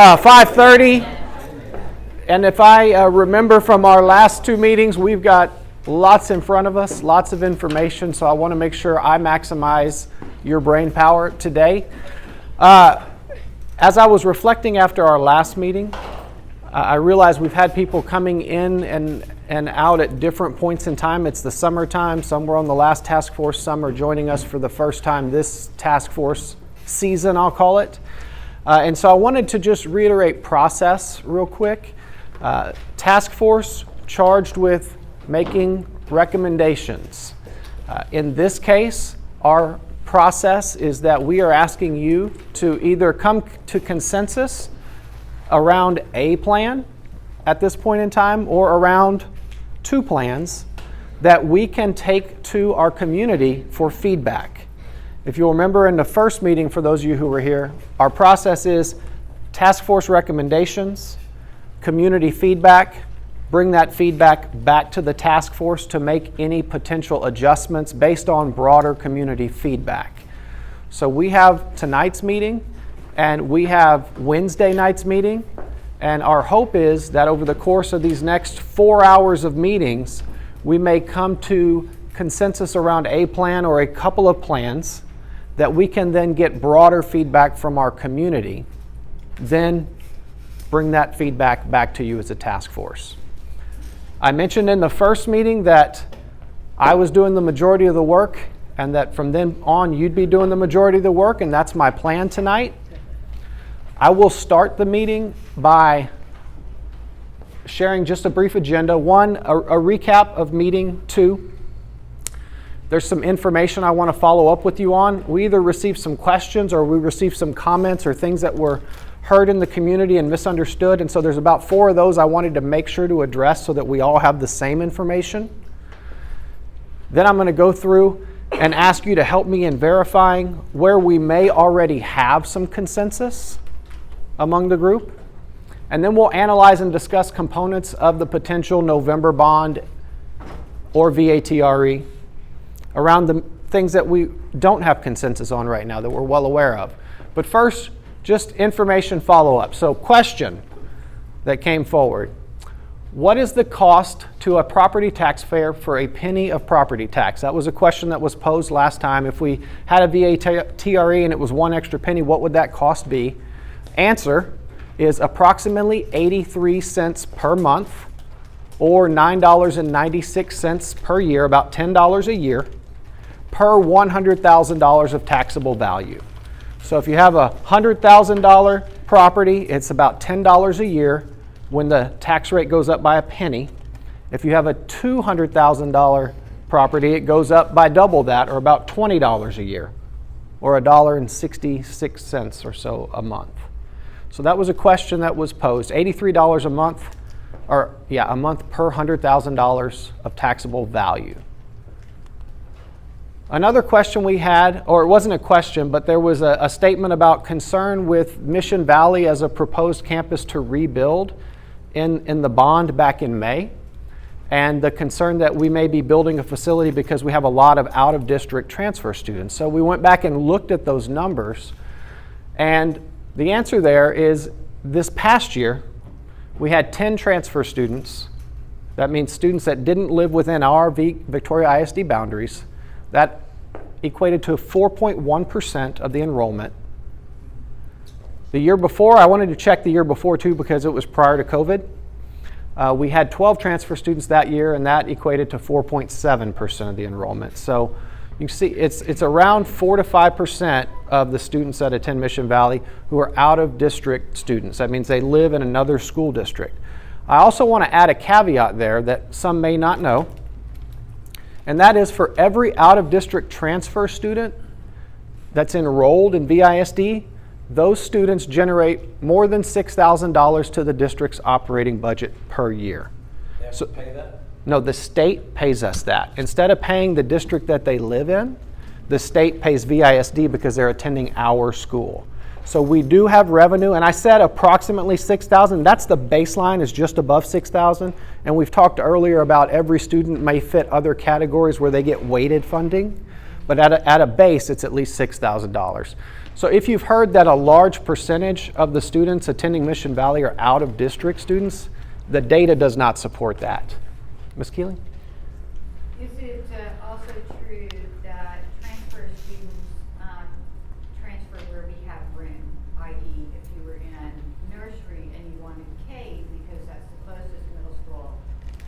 5:30, and if I remember from our last two meetings, we've got lots in front of us, lots of information, so I want to make sure I maximize your brain power today. As I was reflecting after our last meeting, I realized we've had people coming in and out at different points in time. It's the summertime. Some were on the last task force. Some are joining us for the first time this task force season, I'll call it. And so I wanted to just reiterate process real quick. Task force charged with making recommendations. In this case, our process is that we are asking you to either come to consensus around a plan at this point in time or around two plans that we can take to our community for feedback. If you'll remember in the first meeting, for those of you who were here, our process is task force recommendations, community feedback, bring that feedback back to the task force to make any potential adjustments based on broader community feedback. So we have tonight's meeting and we have Wednesday night's meeting, and our hope is that over the course of these next 4 hours of meetings, we may come to consensus around a plan or a couple of plans that we can then get broader feedback from our community, then bring that feedback back to you as a task force. I mentioned in the first meeting that I was doing the majority of the work and that from then on you'd be doing the majority of the work, and that's my plan tonight. I will start the meeting by sharing just a brief agenda. One, a recap of meeting 2. There's some information I want to follow up with you on. We either received some questions or we received some comments or things that were heard in the community and misunderstood. And so there's about 4 of those I wanted to make sure to address so that we all have the same information. Then I'm going to go through and ask you to help me in verifying where we may already have some consensus among the group. And then we'll analyze and discuss components of the potential November bond or VATR around the things that we don't have consensus on right now that we're well aware of. But first, just information follow-up. So question that came forward. What is the cost to a property taxpayer for a penny of property tax? That was a question that was posed last time. If we had a VATR and it was 1 extra penny, what would that cost be? Answer is approximately 83 cents per month or $9.96 per year, about $10 a year, per $100,000 of taxable value. So if you have a $100,000 property, it's about $10 a year when the tax rate goes up by a penny. If you have a $200,000 property, it goes up by double that, or about $20 a year, or $1.66 or so a month. So that was a question that was posed. $83 a month, a month per $100,000 of taxable value. Another question we had, or it wasn't a question, but there was a statement about concern with Mission Valley as a proposed campus to rebuild in the bond back in May, and the concern that we may be building a facility because we have a lot of out-of-district transfer students. So we went back and looked at those numbers, and the answer there is this past year, we had 10 transfer students. That means students that didn't live within our Victoria ISD boundaries. That equated to 4.1% of the enrollment. The year before, I wanted to check the year before too because it was prior to COVID. We had 12 transfer students that year, and that equated to 4.7% of the enrollment. So you can see it's around 4 to 5% of the students that attend Mission Valley who are out-of-district students. That means they live in another school district. I also want to add a caveat there that some may not know, and that is for every out-of-district transfer student that's enrolled in VISD, those students generate more than $6,000 to the district's operating budget per year. They have to pay that? No, the state pays us that. Instead of paying the district that they live in, the state pays VISD because they're attending our school. So we do have revenue, and I said approximately $6,000. That's the baseline, is just above $6,000. And we've talked earlier about every student may fit other categories where they get weighted funding. but at a base, it's at least $6,000. So if you've heard that a large percentage of the students attending Mission Valley are out-of-district students, the data does not support that. Ms. Keeling? Is it also true that transfer students transfer where we have room, i.e. if you were in nursery and you wanted K because that's the closest middle school,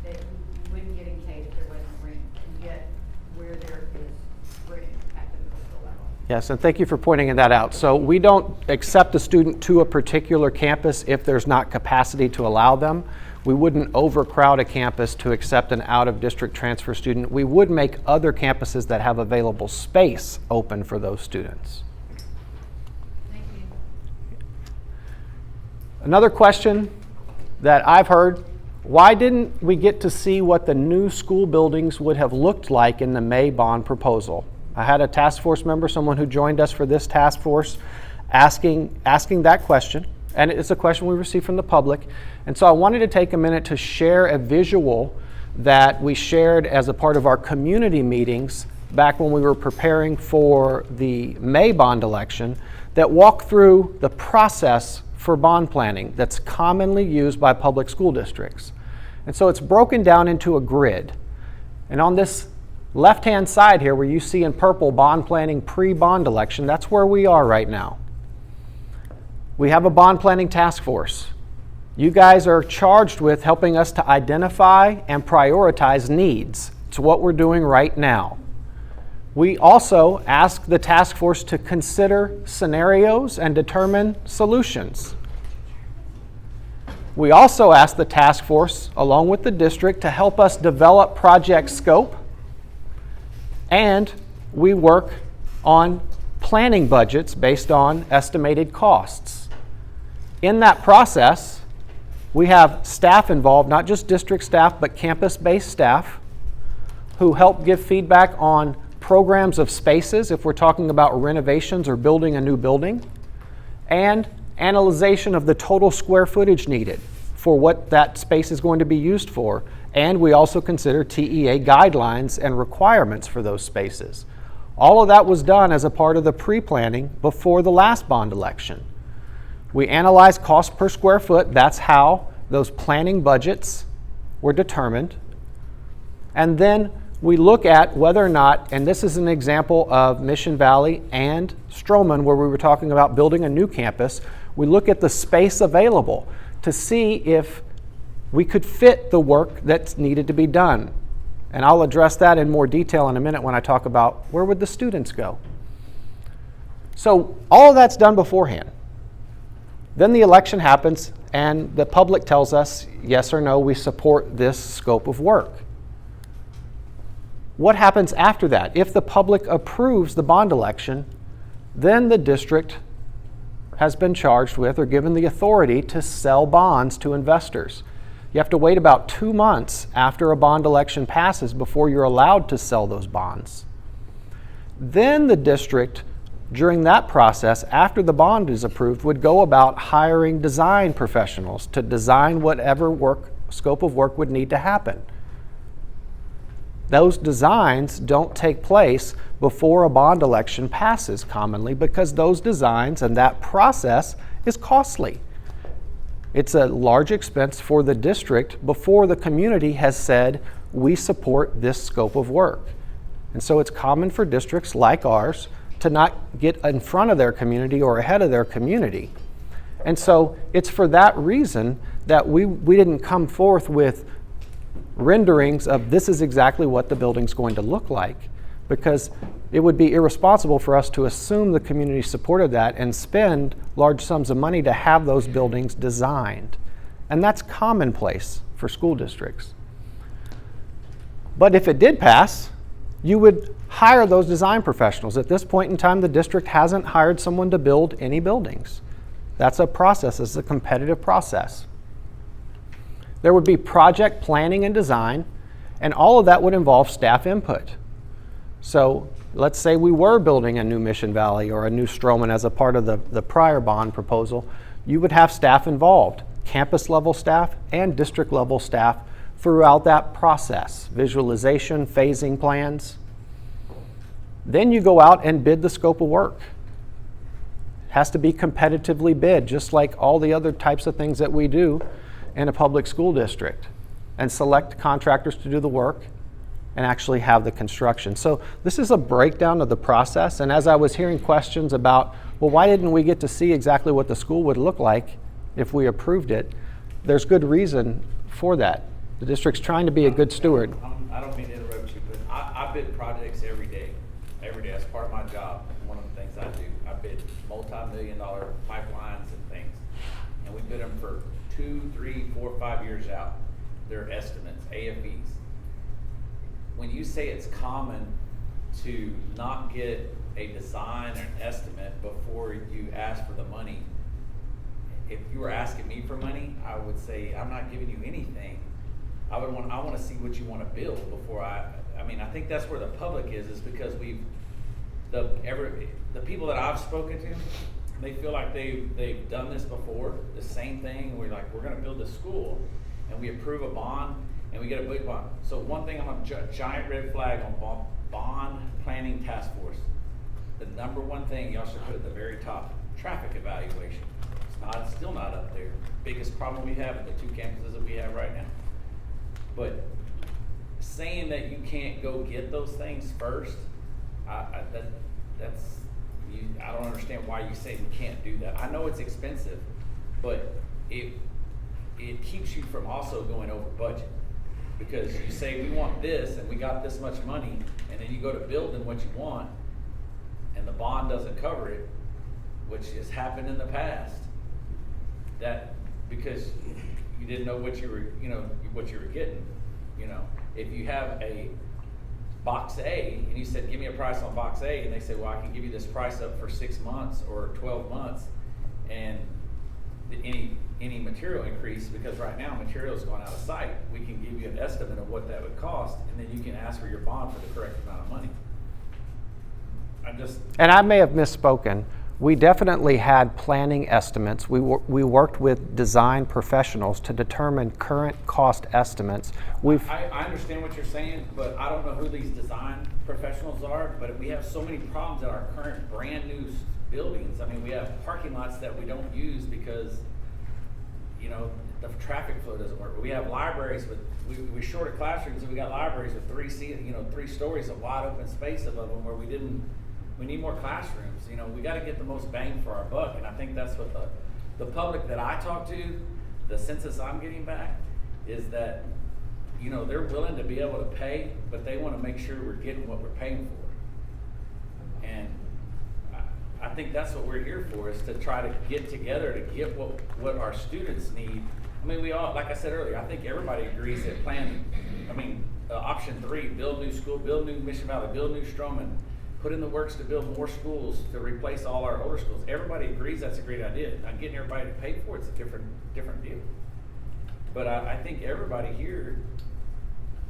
that you wouldn't get in K if there wasn't room, and yet where there is room at the middle school level? Yes, and thank you for pointing that out. So we don't accept a student to a particular campus if there's not capacity to allow them. We wouldn't overcrowd a campus to accept an out-of-district transfer student. We would make other campuses that have available space open for those students. Thank you. Another question that I've heard, why didn't we get to see what the new school buildings would have looked like in the May bond proposal? I had a task force member, someone who joined us for this task force, asking that question. And it's a question we received from the public. And so I wanted to take a minute to share a visual that we shared as a part of our community meetings back when we were preparing for the May bond election that walk through the process for bond planning that's commonly used by public school districts. And so it's broken down into a grid. And on this left-hand side here, where you see in purple bond planning pre-bond election, that's where we are right now. We have a bond planning task force. You guys are charged with helping us to identify and prioritize needs. It's what we're doing right now. We also ask the task force to consider scenarios and determine solutions. We also ask the task force, along with the district, to help us develop project scope, and we work on planning budgets based on estimated costs. In that process, we have staff involved, not just district staff, but campus-based staff who help give feedback on programs of spaces, if we're talking about renovations or building a new building, and analyzation of the total square footage needed for what that space is going to be used for. And we also consider TEA guidelines and requirements for those spaces. All of that was done as a part of the pre-planning before the last bond election. We analyze cost per square foot. That's how those planning budgets were determined. And then we look at whether or not, and this is an example of Mission Valley and Stroman where we were talking about building a new campus, we look at the space available to see if we could fit the work that's needed to be done. And I'll address that in more detail in a minute when I talk about where would the students go. So all of that's done beforehand. Then the election happens and the public tells us, yes or no, we support this scope of work. What happens after that? If the public approves the bond election, then the district has been charged with or given the authority to sell bonds to investors. You have to wait about 2 months after a bond election passes before you're allowed to sell those bonds. Then the district, during that process, after the bond is approved, would go about hiring design professionals to design whatever scope of work would need to happen. Those designs don't take place before a bond election passes commonly because those designs and that process is costly. It's a large expense for the district before the community has said, we support this scope of work. And so it's common for districts like ours to not get in front of their community or ahead of their community. And so it's for that reason that we didn't come forth with renderings of this is exactly what the building's going to look like, because it would be irresponsible for us to assume the community supported that and spend large sums of money to have those buildings designed. And that's commonplace for school districts. But if it did pass, you would hire those design professionals. At this point in time, the district hasn't hired someone to build any buildings. That's a process, it's a competitive process. There would be project planning and design, and all of that would involve staff input. So let's say we were building a new Mission Valley or a new Stroman as a part of the prior bond proposal, you would have staff involved, campus level staff and district level staff throughout that process, visualization, phasing plans. Then you go out and bid the scope of work. It has to be competitively bid, just like all the other types of things that we do in a public school district, and select contractors to do the work and actually have the construction. So this is a breakdown of the process, and as I was hearing questions about, well, why didn't we get to see exactly what the school would look like if we approved it? There's good reason for that. The district's trying to be a good steward. I don't mean to interrupt you, but I bid projects every day. Every day, that's part of my job. One of the things I do, I bid multi-million-dollar pipelines and things, and we bid them for 2, 3, 4, 5 years out. They're estimates, AFEs. When you say it's common to not get a design or an estimate before you ask for the money, if you were asking me for money, I would say, I'm not giving you anything. I want to see what you want to build before I think that's where the public is because the people that I've spoken to, they feel like they've done this before, the same thing. We're going to build a school, and we approve a bond, and we get a big bond. So one thing, I'm on giant red flag on bond planning task force. The number one thing y'all should put at the very top, traffic evaluation. It's still not up there. Biggest problem we have at the 2 campuses that we have right now. But saying that you can't go get those things first, I don't understand why you say we can't do that. I know it's expensive, but it keeps you from also going over budget. Because you say we want this and we got this much money, and then you go to building what you want, and the bond doesn't cover it, which has happened in the past. That because you didn't know what you were getting. If you have a box A and you said, give me a price on box A, and they say, well, I can give you this price up for 6 months or 12 months, and any material increase, because right now material's going out of sight, we can give you an estimate of what that would cost, and then you can ask for your bond for the correct amount of money. And I may have misspoken. We definitely had planning estimates. We worked with design professionals to determine current cost estimates. I understand what you're saying, but I don't know who these design professionals are, but we have so many problems at our current brand new buildings. I mean, we have parking lots that we don't use because, the traffic flow doesn't work. We have libraries we shorted classrooms, and we got libraries with 3 stories of wide open space above them where we need more classrooms. We got to get the most bang for our buck, and I think that's what the public that I talk to, the census I'm getting back, is that they're willing to be able to pay, but they want to make sure we're getting what we're paying for. And I think that's what we're here for, is to try to get together to get what our students need. I mean, we all, like I said earlier, I think everybody agrees that planning. Option 3, build new school, build new Mission Valley, build new Stroman, put in the works to build more schools to replace all our older schools. Everybody agrees that's a great idea. Now, getting everybody to pay for it's a different deal. But I think everybody here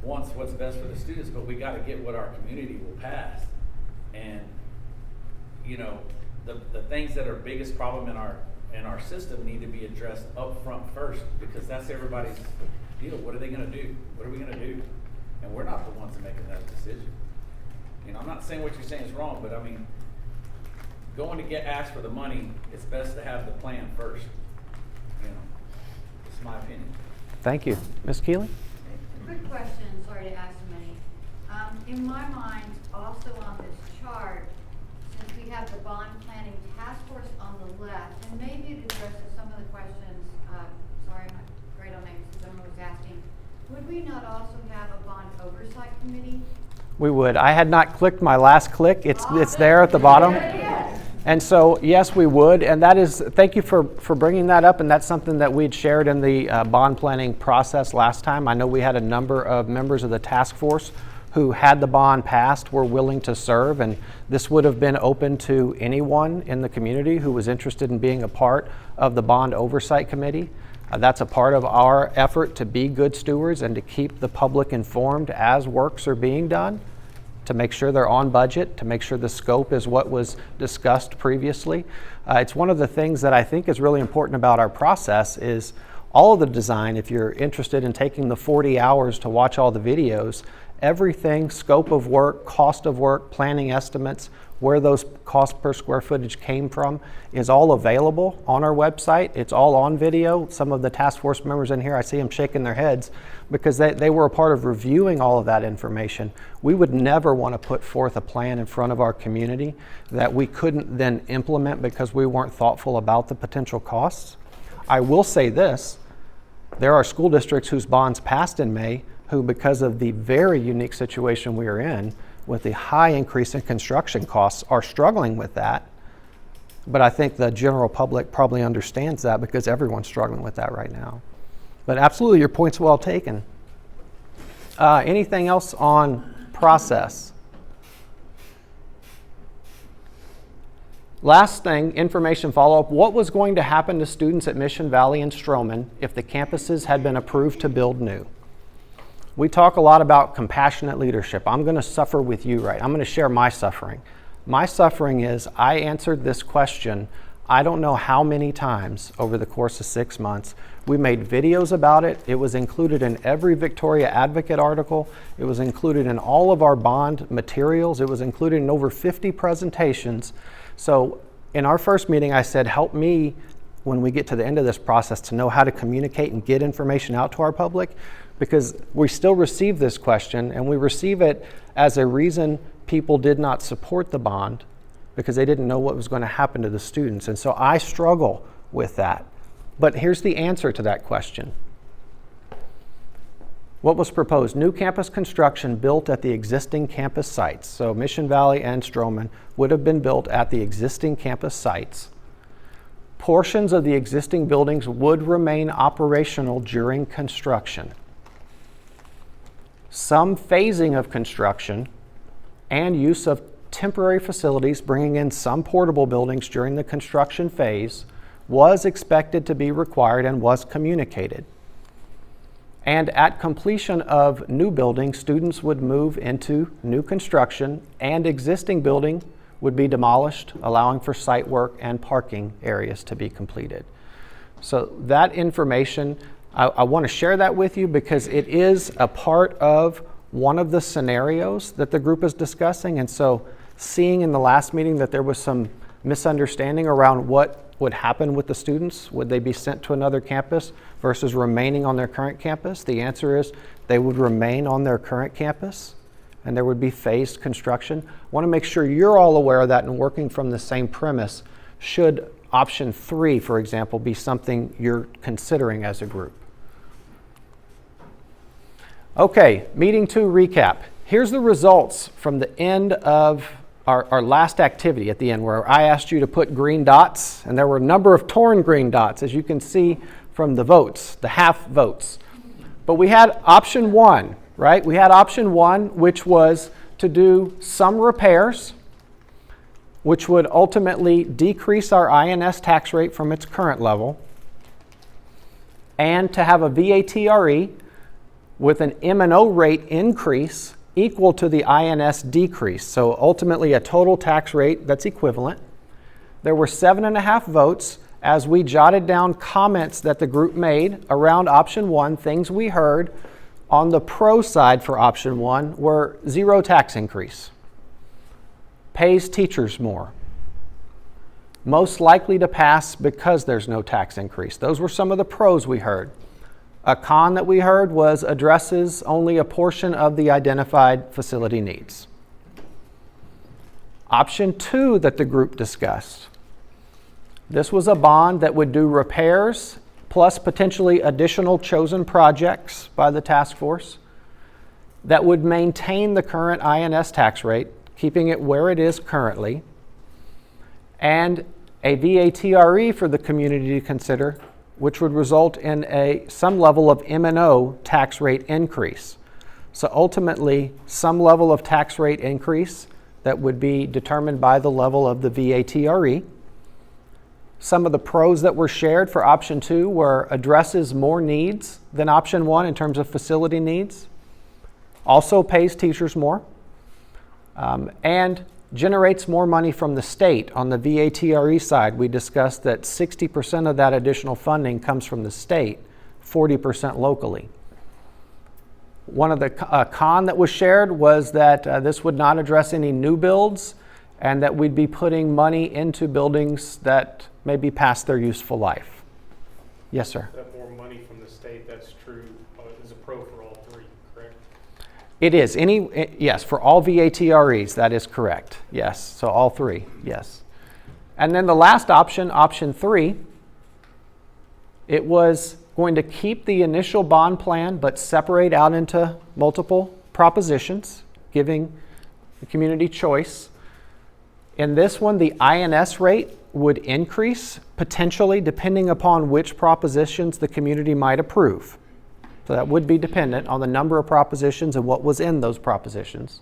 wants what's best for the students, but we got to get what our community will pass. And the things that are biggest problem in our system need to be addressed up front first, because that's everybody's deal. What are they going to do? What are we going to do? And we're not the ones making that decision. I'm not saying what you're saying is wrong, but going to get asked for the money, it's best to have the plan first. It's my opinion. Thank you. Ms. Keeley? Quick question, sorry to ask so many. In my mind, also on this chart, since we have the bond planning task force on the left, and maybe it addresses some of the questions, sorry, I'm not great on names, someone was asking, would we not also have a bond oversight committee? We would. I had not clicked my last click. It's there at the bottom. And so, yes, we would. And that is, thank you for bringing that up. And that's something that we'd shared in the bond planning process last time. I know we had a number of members of the task force who had the bond passed, were willing to serve. And this would have been open to anyone in the community who was interested in being a part of the bond oversight committee. That's a part of our effort to be good stewards and to keep the public informed as works are being done, to make sure they're on budget, to make sure the scope is what was discussed previously. It's one of the things that I think is really important about our process is all of the design, if you're interested in taking the 40 hours to watch all the videos, everything, scope of work, cost of work, planning estimates, where those costs per square footage came from is all available on our website. It's all on video. Some of the task force members in here, I see them shaking their heads because they were a part of reviewing all of that information. We would never want to put forth a plan in front of our community that we couldn't then implement because we weren't thoughtful about the potential costs. I will say this, there are school districts whose bonds passed in May who, because of the very unique situation we are in, with the high increase in construction costs, are struggling with that. But I think the general public probably understands that because everyone's struggling with that right now. But absolutely, your point's well taken. Anything else on process? Last thing, information follow-up. What was going to happen to students at Mission Valley and Stroman if the campuses had been approved to build new? We talk a lot about compassionate leadership. I'm going to suffer with you, right? I'm going to share my suffering. My suffering is I answered this question I don't know how many times over the course of 6 months. We made videos about it. It was included in every Victoria Advocate article. It was included in all of our bond materials. It was included in over 50 presentations. So in our first meeting, I said, help me when we get to the end of this process to know how to communicate and get information out to our public, because we still receive this question and we receive it as a reason people did not support the bond because they didn't know what was going to happen to the students. And so I struggle with that. But here's the answer to that question. What was proposed? New campus construction built at the existing campus sites. So Mission Valley and Stroman would have been built at the existing campus sites. Portions of the existing buildings would remain operational during construction. Some phasing of construction and use of temporary facilities, bringing in some portable buildings during the construction phase, was expected to be required and was communicated. And at completion of new buildings, students would move into new construction and existing building would be demolished, allowing for site work and parking areas to be completed. So that information, I want to share that with you because it is a part of one of the scenarios that the group is discussing. And so seeing in the last meeting that there was some misunderstanding around what would happen with the students, would they be sent to another campus versus remaining on their current campus? The answer is they would remain on their current campus and there would be phased construction. I want to make sure you're all aware of that and working from the same premise. Should option 3, for example, be something you're considering as a group? Okay, meeting 2 recap. Here's the results from the end of our last activity at the end, where I asked you to put green dots, and there were a number of torn green dots, as you can see from the votes, the half votes. But we had option 1, right? We had option 1, which was to do some repairs, which would ultimately decrease our INS tax rate from its current level, and to have a VATRE with an M&O rate increase equal to the INS decrease. So ultimately a total tax rate that's equivalent. There were 7.5 votes as we jotted down comments that the group made around option 1. Things we heard on the pro side for option 1 were 0 tax increase, pays teachers more, most likely to pass because there's no tax increase. Those were some of the pros we heard. A con that we heard was addresses only a portion of the identified facility needs. Option 2 that the group discussed. This was a bond that would do repairs plus potentially additional chosen projects by the task force that would maintain the current INS tax rate, keeping it where it is currently, and a VATRE for the community to consider, which would result in some level of M&O tax rate increase. So ultimately, some level of tax rate increase that would be determined by the level of the VATRE. Some of the pros that were shared for option 2 were addresses more needs than option 1 in terms of facility needs, also pays teachers more, and generates more money from the state. On the VATRE side, we discussed that 60% of that additional funding comes from the state 40% locally. One of the con that was shared was that this would not address any new builds and that we'd be putting money into buildings that may be past their useful life. Yes, sir. That more money from the state, that's true, is a pro for all three, correct? It is. Yes, for all VATREs, that is correct. Yes, so all three, yes. And then the last option, option 3, it was going to keep the initial bond plan but separate out into multiple propositions, giving the community choice. In this one, the INS rate would increase potentially depending upon which propositions the community might approve. So that would be dependent on the number of propositions and what was in those propositions.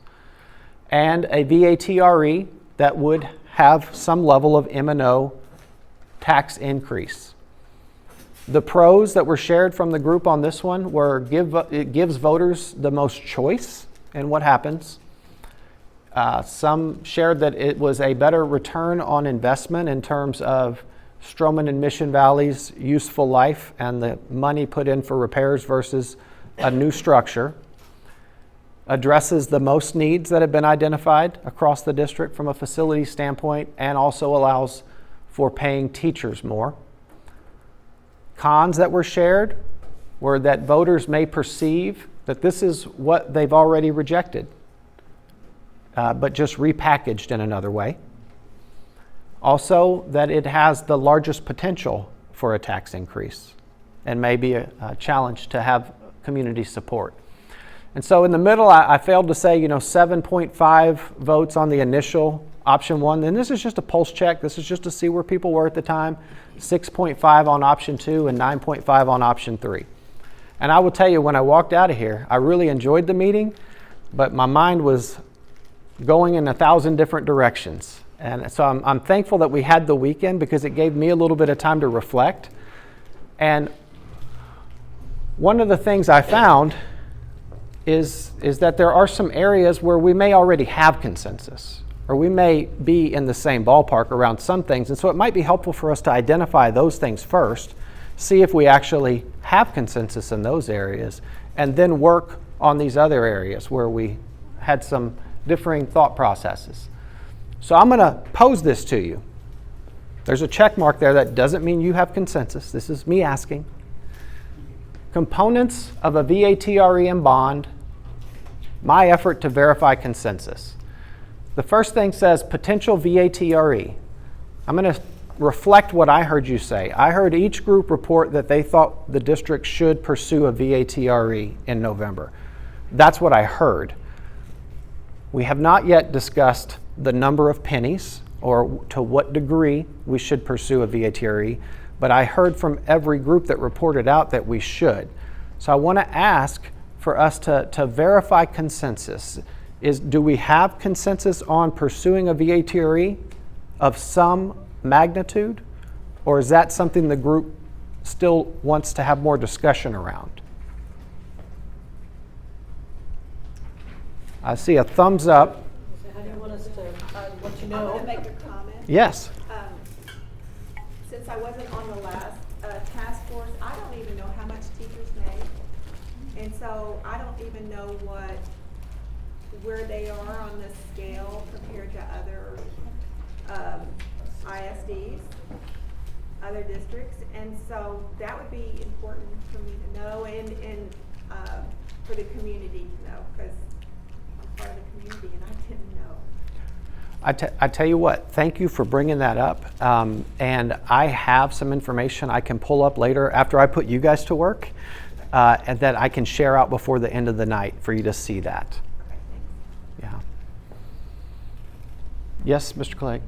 And a VATRE that would have some level of M&O tax increase. The pros that were shared from the group on this one were it gives voters the most choice in what happens. Some shared that it was a better return on investment in terms of Stroman and Mission Valley's useful life and the money put in for repairs versus a new structure. Addresses the most needs that have been identified across the district from a facility standpoint and also allows for paying teachers more. Cons that were shared were that voters may perceive that this is what they've already rejected, but just repackaged in another way. Also, that it has the largest potential for a tax increase and may be a challenge to have community support. And so in the middle, I failed to say, 7.5 votes on the initial option 1. And this is just a pulse check. This is just to see where people were at the time. 6.5 on option 2 and 9.5 on option 3. And I will tell you, when I walked out of here, I really enjoyed the meeting, but my mind was going in 1,000 different directions. And so I'm thankful that we had the weekend because it gave me a little bit of time to reflect. And one of the things I found is that there are some areas where we may already have consensus, or we may be in the same ballpark around some things. And so it might be helpful for us to identify those things first, see if we actually have consensus in those areas, and then work on these other areas where we had some differing thought processes. So I'm going to pose this to you. There's a check mark there. That doesn't mean you have consensus. This is me asking. Components of a VATRE and bond, my effort to verify consensus. The first thing says potential VATRE. I'm going to reflect what I heard you say. I heard each group report that they thought the district should pursue a VATRE in November. That's what I heard. We have not yet discussed the number of pennies or to what degree we should pursue a VATRE, but I heard from every group that reported out that we should. So I want to ask for us to verify consensus. Do we have consensus on pursuing a VATRE of some magnitude, or is that something the group still wants to have more discussion around? I see a thumbs up. So how do you want us to let you I'm know? going to make a comment. Yes. Since I wasn't on the last task force, I don't even know how much teachers make. And so I don't even know where they are on this scale compared to other ISDs, other districts. And so that would be important for me to know and for the community to know, because I'm part of the community and I didn't know. I tell you what, thank you for bringing that up. And I have some information I can pull up later after I put you guys to work, and that I can share out before the end of the night for you to see that. Yeah. Yes, Mr. Clegg?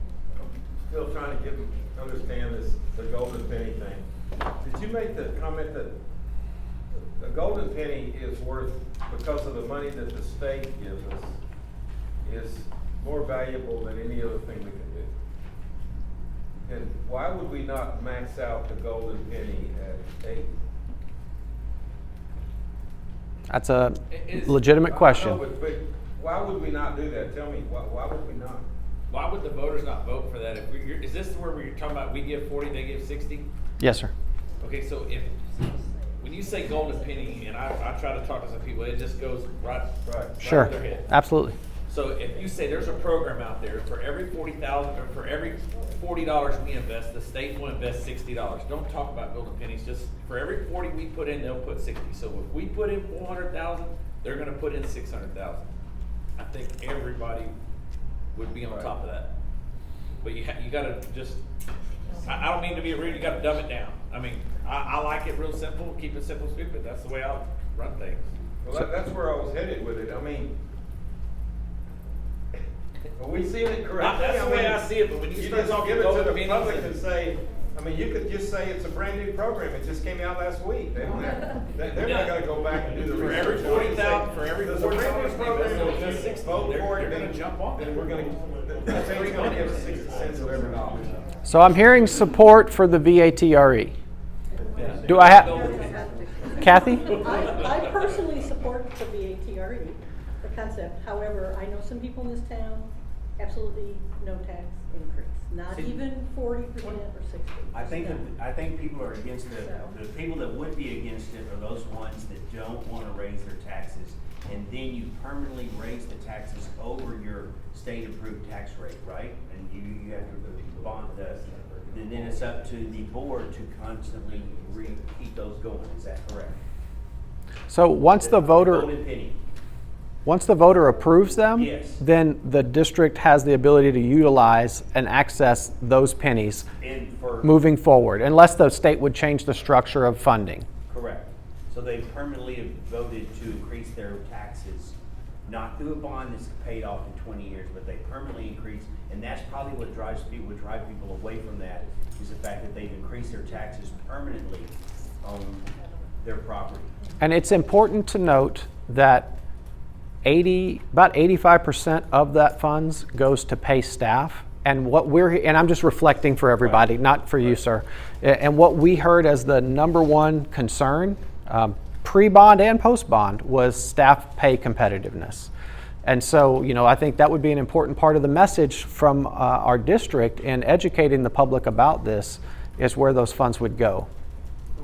Still trying to understand the golden penny thing. Did you make the comment that the golden penny is worth, because of the money that the state gives us, is more valuable than any other thing we can do? And why would we not max out the golden penny at 8? That's a legitimate question. I know, but why would we not do that? Tell me, why would we not? Why would the voters not vote for that? Is this where we're talking about we give 40, they give 60? Yes, sir. Okay, so when you say say golden penny, and I try to talk to some people, it just goes right Sure, to their head. absolutely. So if you say there's a program out there, for every 40,000, or for every $40 we invest, the state will invest $60. Don't talk about golden pennies, just for every 40 we put in, they'll put 60. So if we put in 400,000, they're gonna put in 600,000. I think everybody would be on top of that. But you gotta just, I don't mean to be rude, you gotta dumb it down. I mean, I like it real simple, keep it simple, stupid, that's the way I run things. Well, that's where I was headed with it. I mean, are we seeing it correctly? That's the way I see it, but when you start just talking give it to golden the pennies public and- and say, I mean, you could just say it's a brand new program, it just came out last week. They're not gonna go back and do the For research. every 40,000, for every There's a brand new $40 program, they'll if you just 60. vote for it, They're gonna then- jump on it. Then we're gonna, the state's gonna give us 60 cents of every dollar. So I'm hearing support for the VATRE. Do I have, Kathy? I personally support the VATRE, the concept. However, I know some people in this town, absolutely no tax increase, not even 40% or 60%. I think people are against the people that would be against it are those ones that don't want to raise their taxes. And then you permanently raise the taxes over your state approved tax rate, right? And you have to bond us. And then it's up to the board to constantly keep those going. Is that correct? So once the voter, Golden penny. once the voter approves them, Yes. then the district has the ability to utilize and access those pennies And for moving forward, unless the state would change the structure of funding. correct. So they permanently have voted to increase their taxes, not through a bond that's paid off in 20 years, but they permanently increase, and that's probably what drive people away from that, is the fact that they've increased their taxes permanently on their property. And it's important to note that about 85% of that funds goes to pay staff. And and I'm just reflecting for everybody, not for you, sir. And what we heard as the number one concern, pre-bond and post-bond, was staff pay competitiveness. And so, I think that would be an important part of the message from our district in educating the public about this, is where those funds would go.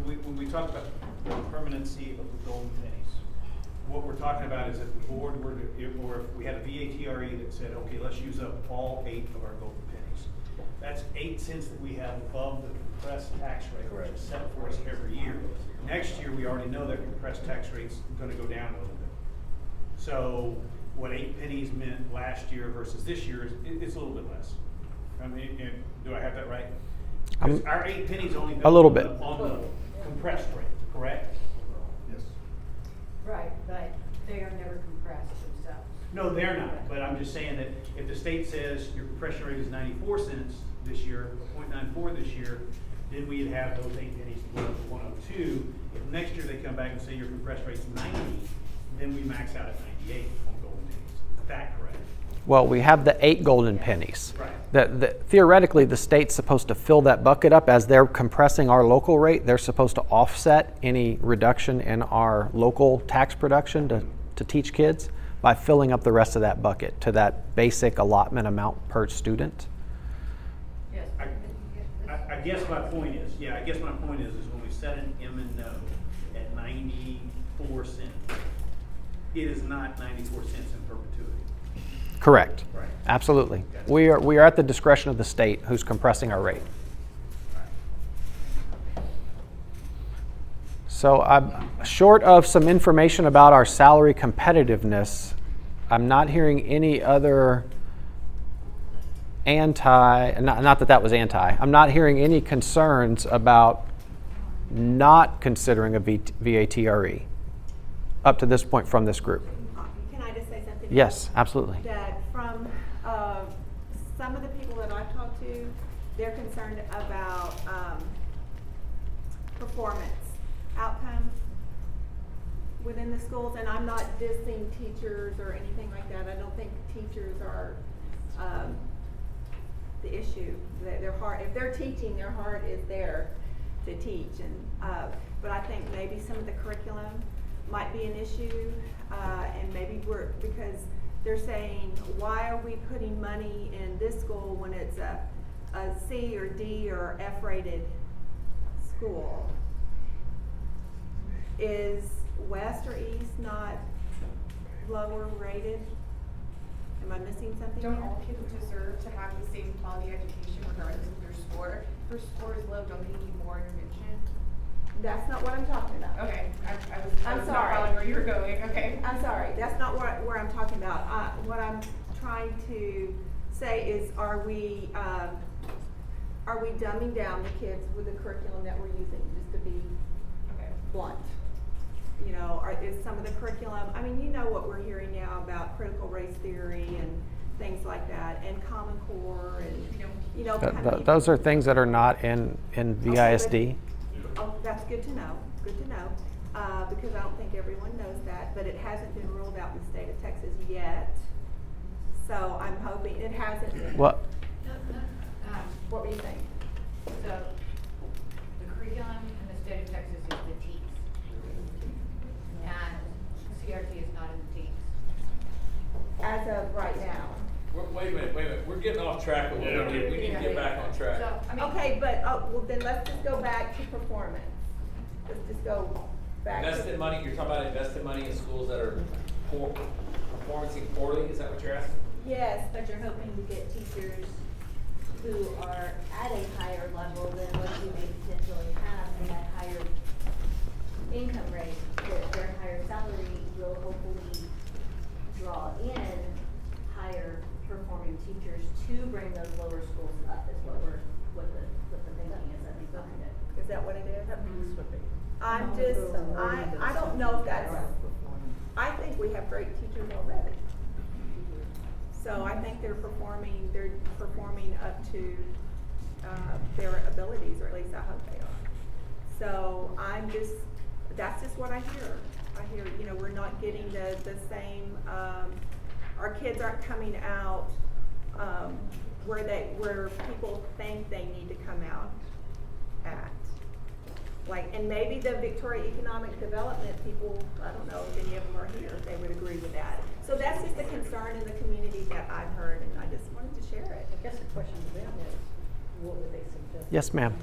When we talk about the permanency of the golden pennies, what we're talking about is if the board were to, or if we had a VATRE that said, okay, let's use up all 8 of our golden pennies. That's 8 cents that we have above the compressed tax rate, which is set for us every year. Next year, we already know that compressed tax rate's gonna go down a little bit. So what 8 pennies meant last year versus this year it's a little bit less. I mean, do I have that right? Because our 8 pennies only A little bit. on the compressed rate, correct? Yes. Right, but they are never compressed themselves. No, they're not, but I'm just saying that if the state says your compression rate is 94 cents this year, 0.94 this year, then we'd have those 8 pennies to go up to 102. If next year they come back and say your compression rate's 90, then we max out at 98 on golden pennies. Is that correct? Well, we have the 8 golden pennies. Right. Theoretically, the state's supposed to fill that bucket up. As they're compressing our local rate, they're supposed to offset any reduction in our local tax production to teach kids by filling up the rest of that bucket to that basic allotment amount per student. Yes. I guess my point is, when we set an M and O at 94 cents, it is not 94 cents in perpetuity. Correct. Right. Absolutely. We are at the discretion of the state who's compressing our rate. So I'm short of some information about our salary competitiveness. I'm not hearing any other not that was anti. I'm not hearing any concerns about not considering a VATRE up to this point from this group. Can I just say something? Yes, absolutely. That from some of the people that I've talked to, they're concerned about performance outcomes within the schools, and I'm not dissing teachers or anything like that. I don't think teachers are the issue. Their heart, if they're teaching, their heart is there to teach, and but I think maybe some of the curriculum might be an issue, and maybe because they're saying, why are we putting money in this school when it's a C or D or F rated school? is west or east not lower rated? Am I missing something? Don't here? all kids deserve to have the same quality education regardless of their score? If their score is low, don't they need more intervention? That's not what I'm talking about. Okay, I I'm was not sorry. following where you were going, okay? I'm sorry, that's not where I'm talking about. What I'm trying to say is, are we dumbing down the kids with the curriculum that we're using, just to be Okay. blunt? You know, is some of the curriculum, I mean, you know what we're hearing now about critical race theory and things like that, and Common Core, and, you know, kind of. Those are things that are not in VISD. Oh, that's good to know, because I don't think everyone knows that, but it hasn't been ruled out in the state of Texas yet. So I'm hoping, it hasn't been. Well, What were you saying? So, the curriculum in the state of Texas is the TEAS. And CRT is not in the TEAS. As of right now. Wait a minute, we're getting off track with what we need, we need to get back on track. So, I mean. Okay, but, well, then let's just go back to performance. Let's just go back. Invested money, you're talking about invested money in schools that are performing poorly, is that what you're asking? Yes, But you're hoping to get teachers who are at a higher level than what you may potentially have in that higher income rate, that their higher salary will hopefully draw in higher performing teachers to bring those lower schools up is what the thinking is, I think, behind it. is that what it is? I'm just, I don't know if that's, I think we have great teachers already. So I think they're performing up to their abilities, or at least I hope they are. So that's just what I hear. I hear, you know, we're not getting the same, our kids aren't coming out where people think they need to come out at. Like, and maybe the Victoria Economic Development people, I don't know if any of them are here, if they would agree with that. So that's just a concern in the community that I've heard, and I just wanted to share it. I guess the question to them is, what would they suggest? yes, ma'am.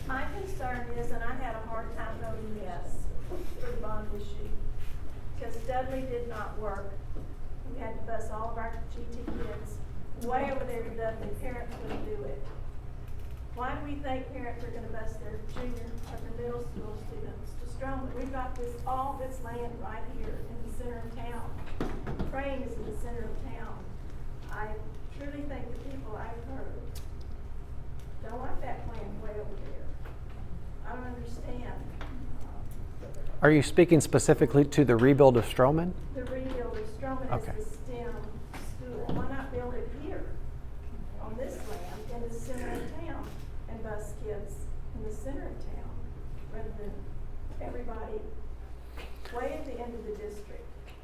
My concern is, and I had a hard time voting yes for the bond issue, because Dudley did not work. We had to bus all of our GT kids way over there to Dudley. Parents wouldn't do it. Why do we think parents are gonna bus their junior or their middle school students to Stroman? We've got all this land right here in the center of town. Crane is in the center of town. I truly think the people I've heard don't like that plan way over there. I don't understand. Are you speaking specifically to the rebuild of Stroman? The rebuild of Stroman Okay. is the STEM school. Why not build it here on this land in the center of town and bus kids in the center of town rather than everybody way at the end of the district?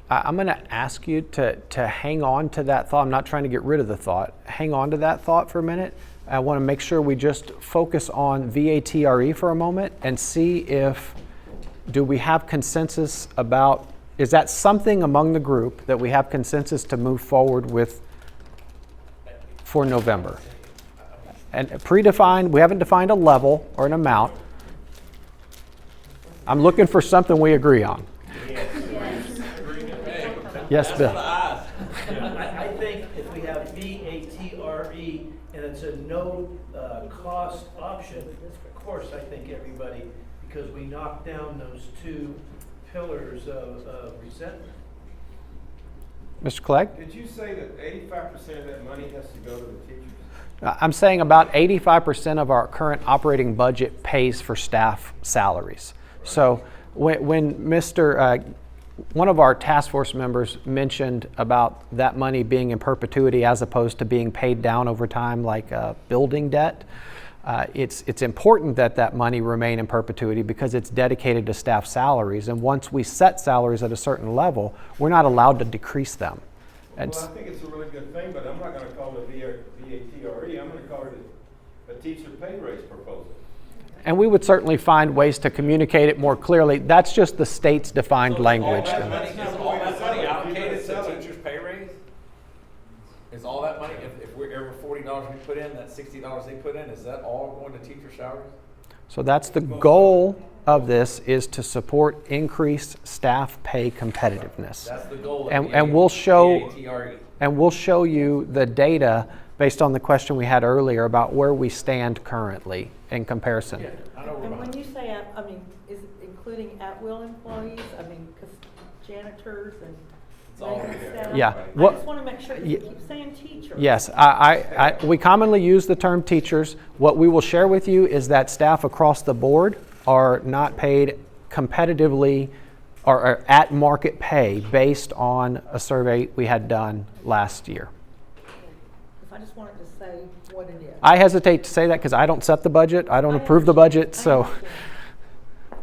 I'm going to ask you to hang on to that thought. I'm not trying to get rid of the thought. Hang on to that thought for a minute. I want to make sure we just focus on VATRE for a moment and see if, do we have consensus about, is that something among the group that we have consensus to move forward with for November? And predefined, we haven't defined a level or an amount. I'm looking for something we agree on. Yes, Bill. I think if we have VATRE and it's a no cost option, of course I think everybody, because we knocked down those two pillars of resentment. Mr. Clegg? Did you say that 85% of that money has to go to the teachers? I'm saying about 85% of our current operating budget pays for staff salaries. So when Mr. One of our task force members mentioned about that money being in perpetuity as opposed to being paid down over time like building debt, it's important that that money remain in perpetuity because it's dedicated to staff salaries. And once we set salaries at a certain level, we're not allowed to decrease them. Well, I think it's a really good thing, but I'm not going to call it a VATRE. I'm going to call it a teacher pay raise proposal. And we would certainly find ways to communicate it more clearly. That's just the state's defined language. Is all that money allocated to teachers' pay raise? Is all that money, if we're every $40 we put in, that $60 they put in, is that all going to teacher salaries? So that's the goal. of this is to support increased staff pay competitiveness. That's the goal of And we'll show VATRE. and we'll show you the data based on the question we had earlier about where we stand currently in comparison. Yeah, I know we're And when behind. you say, I mean, is it including at-will employees? I mean, because janitors and It's all maintenance there. staff? Yeah. I What- just want to make sure, because you keep saying teachers. Yes, we commonly use the term teachers. What we will share with you is that staff across the board are not paid competitively or at market pay based on a survey we had done last year. I just wanted to say what it is. I hesitate to say that because I don't set the budget, I don't I approve the understand. budget, I so understand.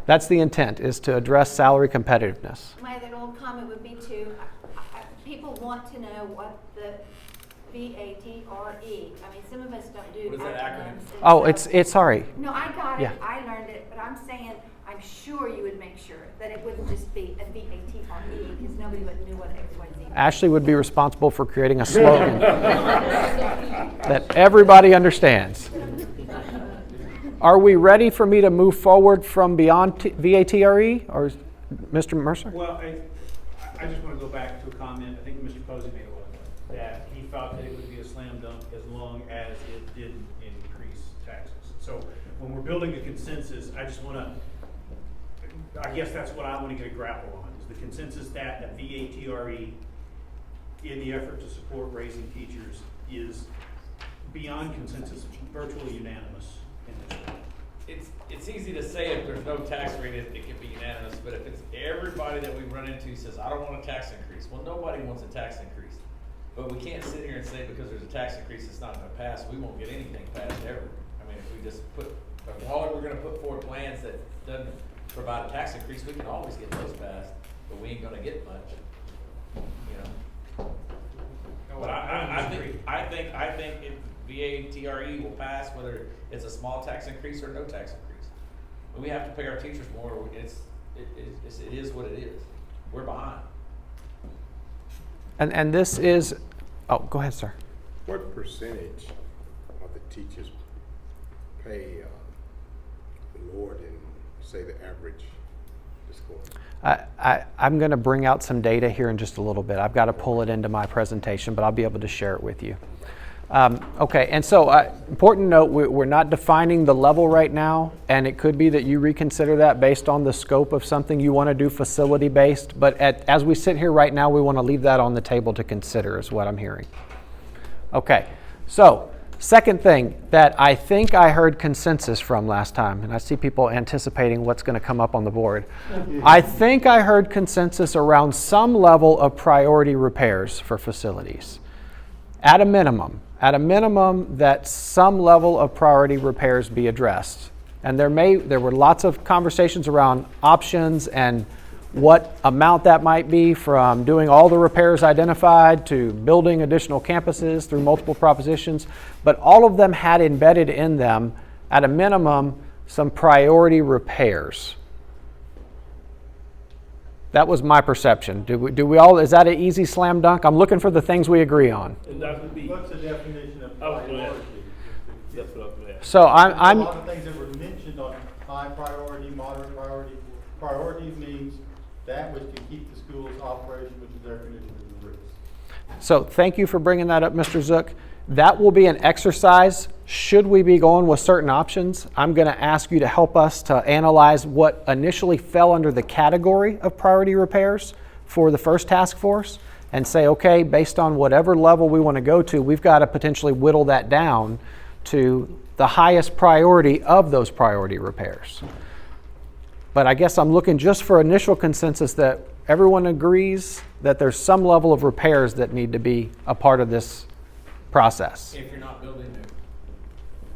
that's the intent, is to address salary competitiveness. My other little comment would be to, people want to know what the VATRE, I mean, some of us don't do What is that acronym? acronyms, and Oh, so- sorry. No, I got Yeah. it, I learned it, but I'm saying, I'm sure you would make sure that it wouldn't just be a VATRE, because nobody would knew what X, Y, Z. Ashley would be responsible for creating a slogan that everybody understands. Are we ready for me to move forward from beyond VATRE, or Mr. Mercer? Well, I just want to go back to a comment, I think Mr. Posey made one, that he thought that it would be a slam dunk as long as it didn't increase taxes. So when we're building a consensus, I just want to, I guess that's what I want to get a grapple on, is the consensus that a VATRE in the effort to support raising teachers is beyond consensus, virtually unanimous in this room. It's easy to say if there's no tax rate, it can be unanimous, but if it's everybody that we run into says, I don't want a tax increase, well, nobody wants a tax increase. But we can't sit here and say because there's a tax increase it's not gonna pass, we won't get anything passed ever. I mean, if we just if all we're gonna put forward plans that doesn't provide a tax increase, we can always get those passed, but we ain't gonna get much, you know? But I think if VATRE will pass, whether it's a small tax increase or no tax increase. But we have to pay our teachers more, it is what it is. We're behind. And this is, oh, go ahead, sir. What percentage of the teachers pay more than, say, the average school? I'm going to bring out some data here in just a little bit. I've got to pull it into my presentation, but I'll be able to share it with you. Okay, and so important note, we're not defining the level right now, and it could be that you reconsider that based on the scope of something you want to do facility-based, but as we sit here right now, we want to leave that on the table to consider is what I'm hearing. Okay, so second thing that I think I heard consensus from last time, and I see people anticipating what's going to come up on the board. I think I heard consensus around some level of priority repairs for facilities. At a minimum, that some level of priority repairs be addressed. And there were lots of conversations around options and what amount that might be, from doing all the repairs identified to building additional campuses through multiple propositions. But all of them had embedded in them, at a minimum, some priority repairs. That was my perception. Do we all, is that an easy slam dunk? I'm looking for the things we agree on. And that would be. What's the definition of Oh, priority? that's what I was going to ask. So I'm A lot of things that were mentioned on high priority, moderate priority. Priority means that which can keep the school's operation, which is air conditioning, and the roofs. So thank you for bringing that up, Mr. Zook. That will be an exercise. Should we be going with certain options, I'm going to ask you to help us to analyze what initially fell under the category of priority repairs for the first task force and say, okay, based on whatever level we want to go to, we've got to potentially whittle that down to the highest priority of those priority repairs. But I guess I'm looking just for initial consensus that everyone agrees that there's some level of repairs that need to be a part of this process. If you're not building new.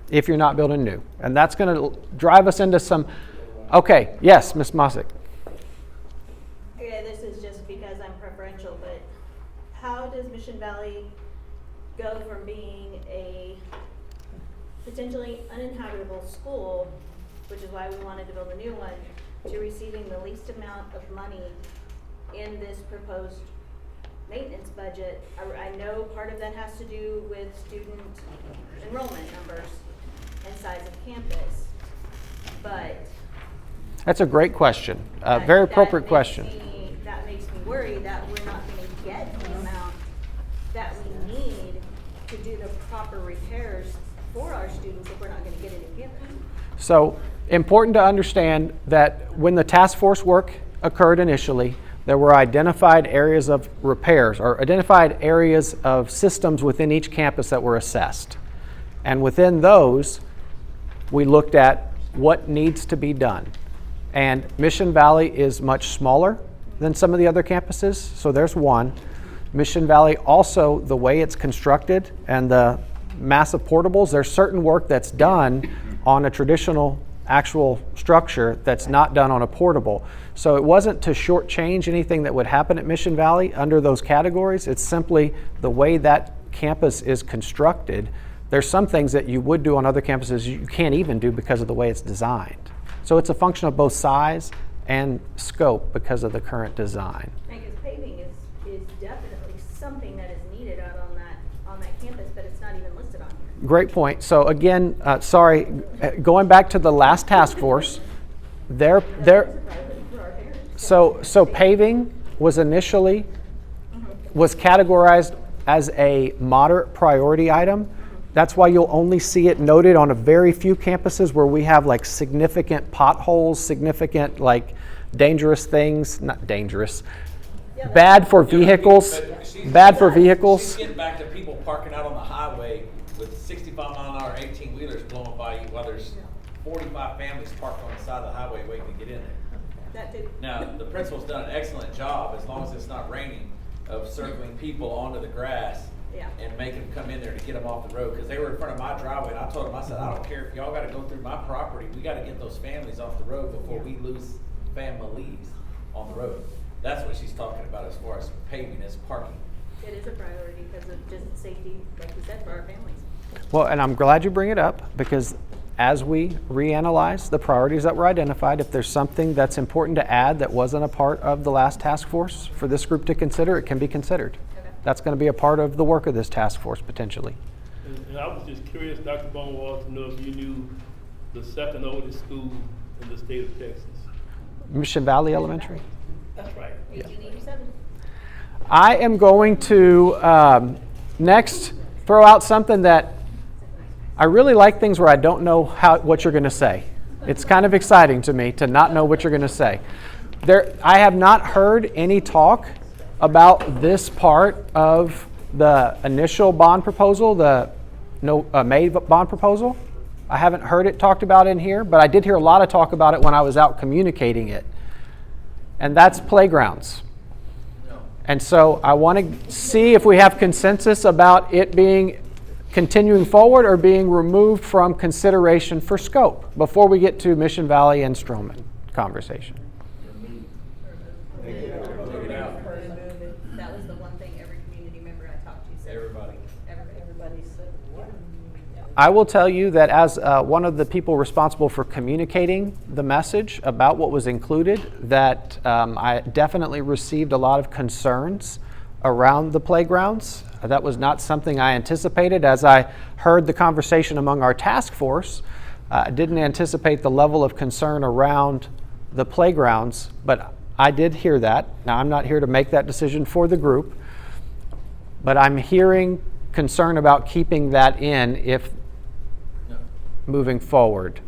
If you're not building new. And that's going to drive us into some, okay, yes, Ms. Mosick. Okay, this is just because I'm preferential, but how does Mission Valley go from being a potentially uninhabitable school, which is why we wanted to build a new one, to receiving the least amount of money in this proposed maintenance budget? I know part of that has to do with student enrollment numbers and size of campus, but That's a great question. Very appropriate question. That makes me worry that we're not going to get the amount that we need to do the proper repairs for our students if we're not going to get any given. So, important to understand that when the task force work occurred initially, there were identified areas of repairs or identified areas of systems within each campus that were assessed. And within those, we looked at what needs to be done. And Mission Valley is much smaller than some of the other campuses, so there's one. Mission Valley also, the way it's constructed and the massive portables, there's certain work that's done on a traditional actual structure that's not done on a portable. So it wasn't to shortchange anything that would happen at Mission Valley under those categories. It's simply the way that campus is constructed. There's some things that you would do on other campuses you can't even do because of the way it's designed. So it's a function of both size and scope because of the current design. Because paving is definitely something that is needed out on that campus, but it's not even listed on here. Great point. So again, going back to the last task force, so paving was initially was categorized as a moderate priority item. That's why you'll only see it noted on a very few campuses where we have like significant potholes, significant like dangerous things, not dangerous, bad for vehicles, bad for vehicles. She's getting back to people parking out on the highway with 65-mile-an-hour 18-wheelers blowing by you while there's 45 families parked on the side of the highway waiting to get in there. Now, the principal's done an excellent job, as long as it's not raining, of circling people onto the grass and making them come in there to get them off the road, because they were in front of my driveway, and I told them, I said, I don't care if y'all got to go through my property, we got to get those families off the road before we lose families on the road. That's what she's talking about as far as paving is parking. It is a priority because of just safety, like you said, for our families. Well, and I'm glad you bring it up, because as we reanalyze the priorities that were identified, if there's something that's important to add that wasn't a part of the last task force for this group to consider, it can be considered. Okay. That's going to be a part of the work of this task force potentially. And I was just curious, Dr. Bonewall, to know if you knew the second oldest school in the state of Texas. Mission Valley Elementary? That's right. 1887. I am going to next throw out something that I really like, things where I don't know what you're going to say. It's kind of exciting to me to not know what you're going to say. I have not heard any talk about this part of the initial bond proposal, the May bond proposal. I haven't heard it talked about in here, but I did hear a lot of talk about it when I was out communicating it. And that's playgrounds. And so I want to see if we have consensus about it being continuing forward or being removed from consideration for scope before we get to Mission Valley and Stroman conversation. That was the one thing every community member I talked to said. Everybody said what? I will tell you that as one of the people responsible for communicating the message about what was included, that I definitely received a lot of concerns around the playgrounds. That was not something I anticipated. As I heard the conversation among our task force, I didn't anticipate the level of concern around the playgrounds, but I did hear that. Now, I'm not here to make that decision for the group, but I'm hearing concern about keeping that in if moving forward.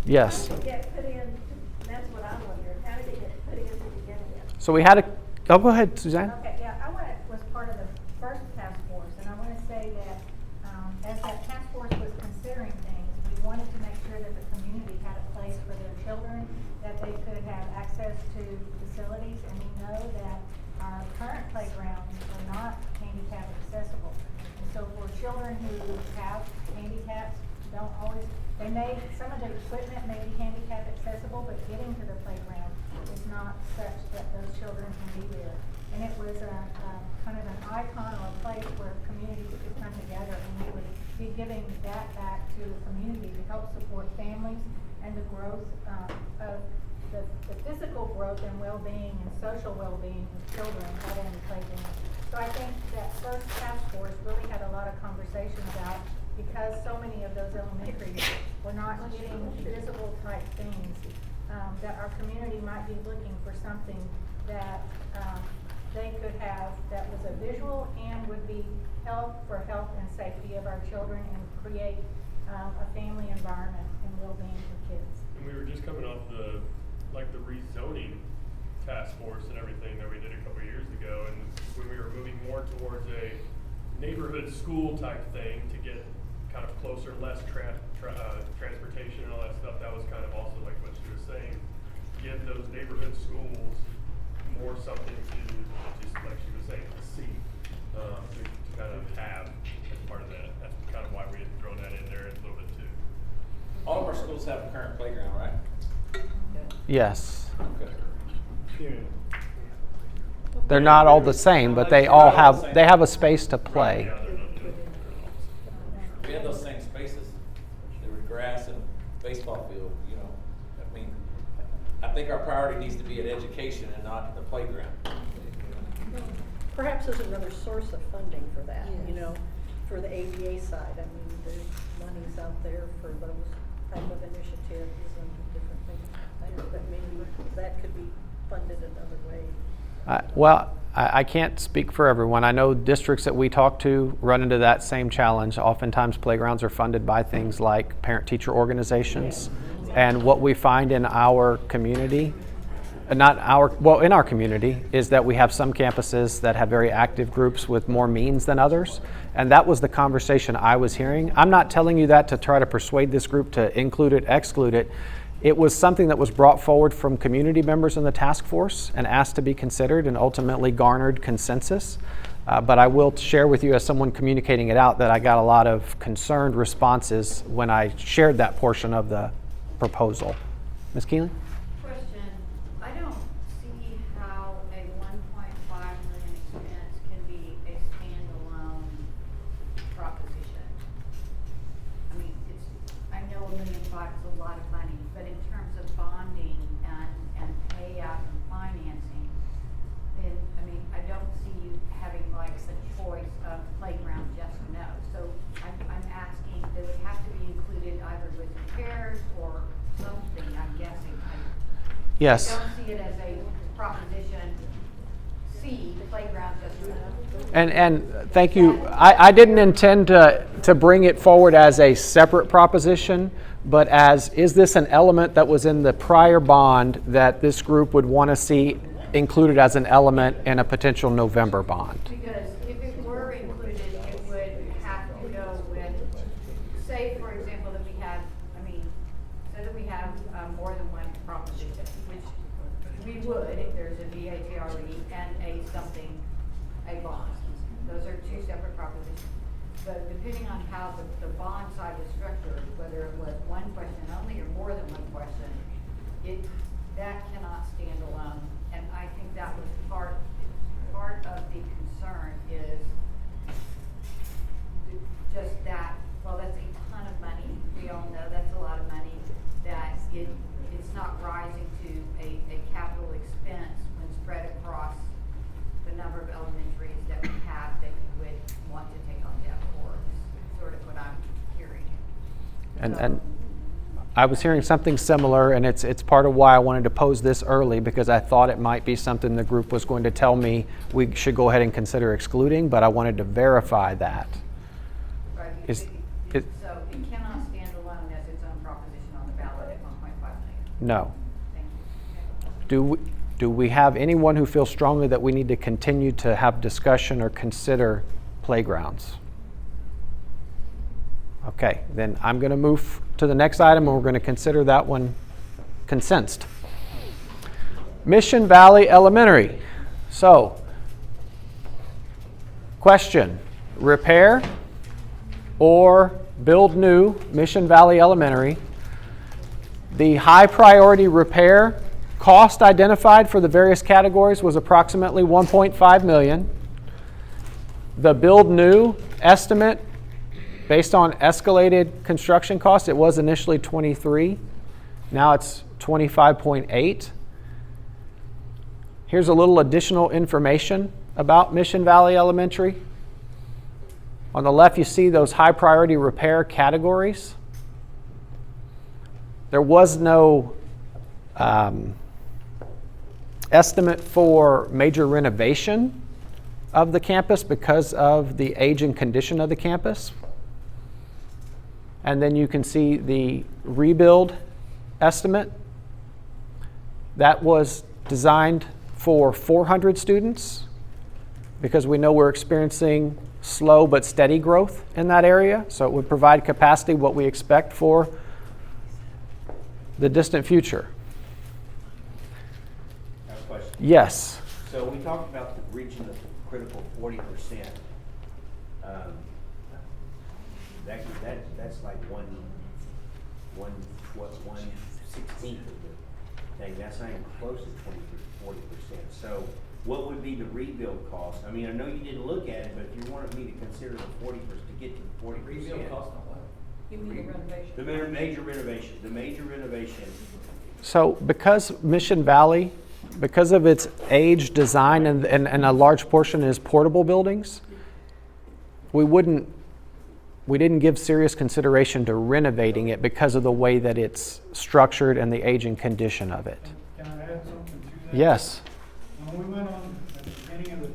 Yes? How did it get put in? That's what I'm wondering. How did it get put in to begin with? So we had oh, go ahead, Suzanne. Okay, yeah, I was part of the first task force, and I want to say that as that task force was considering things, we wanted to make sure that the community had a place for their children, that they could have access to facilities, and we know that our current playgrounds are not handicap accessible. And so for children who have handicaps, don't always, some of the equipment may be handicap accessible, but getting to the playground is not such that those children can be there. And it was a kind of an icon or a place where communities could come together, and we would be giving that back to the community to help support families and the growth of the physical growth and well-being and social well-being of children out in the playground. So I think that first task force really had a lot of conversation about, because so many of those elementaries were not getting visible type things, that our community might be looking for something that they could have that was a visual and would be health and safety of our children and create a family environment and well-being for kids. And we were just coming off the rezoning task force and everything that we did a couple of years ago, and when we were moving more towards a neighborhood school type thing to get kind of closer, less transportation and all that stuff, that was kind of also like what she was saying, give those neighborhood schools more something to, just like she was saying, to see, to kind of have as part of that. That's kind of why we had thrown that in there a little bit too. All of our schools have a current playground, right? Yes. Okay. They're not all the same, but they all have a space to play. We have those same spaces. There were grass and baseball field, you know. I mean, I think our priority needs to be at education and not the playground. Perhaps there's another source of funding for that, you know, for the ADA side. I mean, there's monies out there for those type of initiatives and different things there, but maybe that could be funded another way. I can't speak for everyone. I know districts that we talk to run into that same challenge. Oftentimes playgrounds are funded by things like parent-teacher organizations. And what we find in our community, in our community, is that we have some campuses that have very active groups with more means than others. And that was the conversation I was hearing. I'm not telling you that to try to persuade this group to include it, exclude it. It was something that was brought forward from community members in the task force and asked to be considered and ultimately garnered consensus. But I will share with you, as someone communicating it out, that I got a lot of concerned responses when I shared that portion of the proposal. Ms. Keeling? Question, I don't see how a 1.5 million expense can be a standalone proposition. I mean, I know $1.5 million is a lot of money, but in terms of bonding and payout and financing, then, I mean, I don't see you having like a choice of playground yes or no. So I'm asking, they would have to be included either with repairs or something, I'm guessing. Yes. I don't see it as a proposition C, playground just or no. And thank you. I didn't intend to bring it forward as a separate proposition, but as, is this an element that was in the prior bond that this group would want to see included as an element in a potential November bond? Because if it were included, it would have to go with, say, for example, that we have, say that we have more than one proposition, which we would if there's a VATR and a bond. Those are two separate propositions. But depending on how the bond side was structured, whether it was one question only or more than one question, that cannot stand alone. And I think that was part of the concern is just that, well, that's a ton of money. We all know that's a lot of money, that it's not rising to a capital expense when spread across the number of elementaries that we have that you would want to take on debt for, is sort of what I'm hearing. And I was hearing something similar, and it's part of why I wanted to pose this early, because I thought it might be something the group was going to tell me we should go ahead and consider excluding, but I wanted to verify that. Right. So it cannot stand alone as its own proposition on the ballot at 1.5 million. No. Thank you. Do we have anyone who feels strongly that we need to continue to have discussion or consider playgrounds? Okay, then I'm going to move to the next item, and we're going to consider that one consensed. Mission Valley Elementary. So, question, repair or build new Mission Valley Elementary? The high priority repair cost identified for the various categories was approximately $1.5 million. The build new estimate, based on escalated construction costs, it was initially 23. Now it's 25.8. Here's a little additional information about Mission Valley Elementary. On the left, you see those high priority repair categories. There was no estimate for major renovation of the campus because of the age and condition of the campus. And then you can see the rebuild estimate. That was designed for 400 students because we know we're experiencing slow but steady growth in that area. So it would provide capacity, what we expect for the distant future. I have a question. Yes. So we talked about the reaching the critical 40%. That's like 1/16 of the thing. That's not even close to 40%. So what would be the rebuild cost? I mean, I know you didn't look at it, but if you wanted me to consider the 40% to get to the 40%. Rebuild cost on what? You mean the renovation? The major renovation. So because Mission Valley, because of its age, design, and a large portion is portable buildings, we didn't give serious consideration to renovating it because of the way that it's structured and the age and condition of it. Can I add something to that? Yes. When we went on, at the beginning of the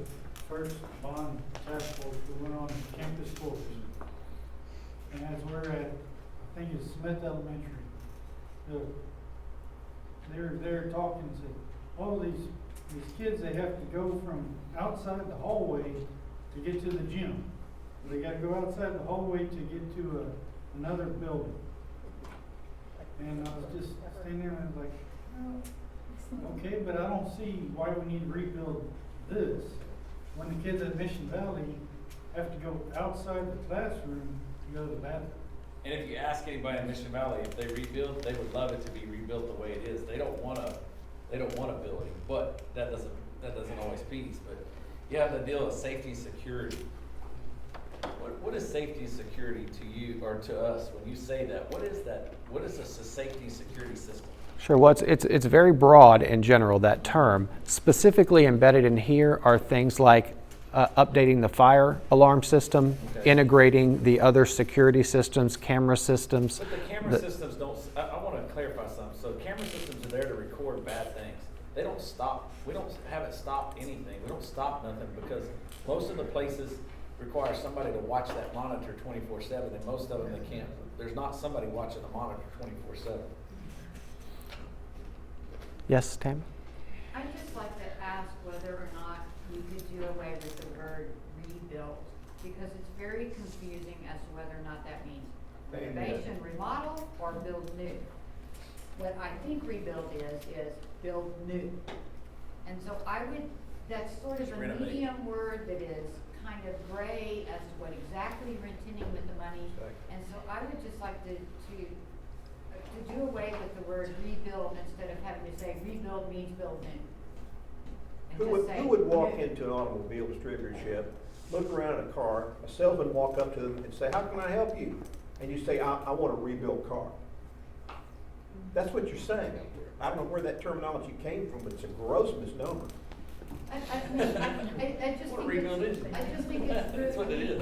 first bond task force, we went on campus tours. And as we're at, I think it's Smith Elementary, they're talking and said, oh, these kids, they have to go from outside the hallway to get to the gym. They gotta go outside the hallway to get to another building. And I was just standing there and I was like, oh, okay, but I don't see why we need to rebuild this when the kids at Mission Valley have to go outside the classroom to go to the bathroom. And if you ask anybody in Mission Valley if they rebuild, they would love it to be rebuilt the way it is. They don't want a building, but that doesn't always please. But you have to deal with safety and security. What is safety and security to you or to us when you say that? What is that? What is a safety and security system? Sure. Well, it's very broad in general, that term. Specifically embedded in here are things like updating the fire alarm system, integrating the other security systems, camera systems. But the camera systems don't, I want to clarify something. So camera systems are there to record bad things. They don't stop, we don't have it stop anything. We don't stop nothing because most of the places require somebody to watch that monitor 24/7 and most of them they can't. There's not somebody watching the monitor 24/7. Yes, Tammy? I'd just like to ask whether or not we could do away with the word rebuild, because it's very confusing as to whether or not that means renovation, remodel, or build new. What I think rebuild is build new. And so that's sort of a medium word that is kind of gray as to what exactly you're intending with the money. And so I would just like to do away with the word rebuild instead of having to say rebuild means build new. Who would walk into an automobile distributorship, look around in a car, a salesman walk up to them and say, how can I help you? And you say, I want a rebuilt car. That's what you're saying. I don't know where that terminology came from, but it's a gross misnomer. I just think it's That's what it is.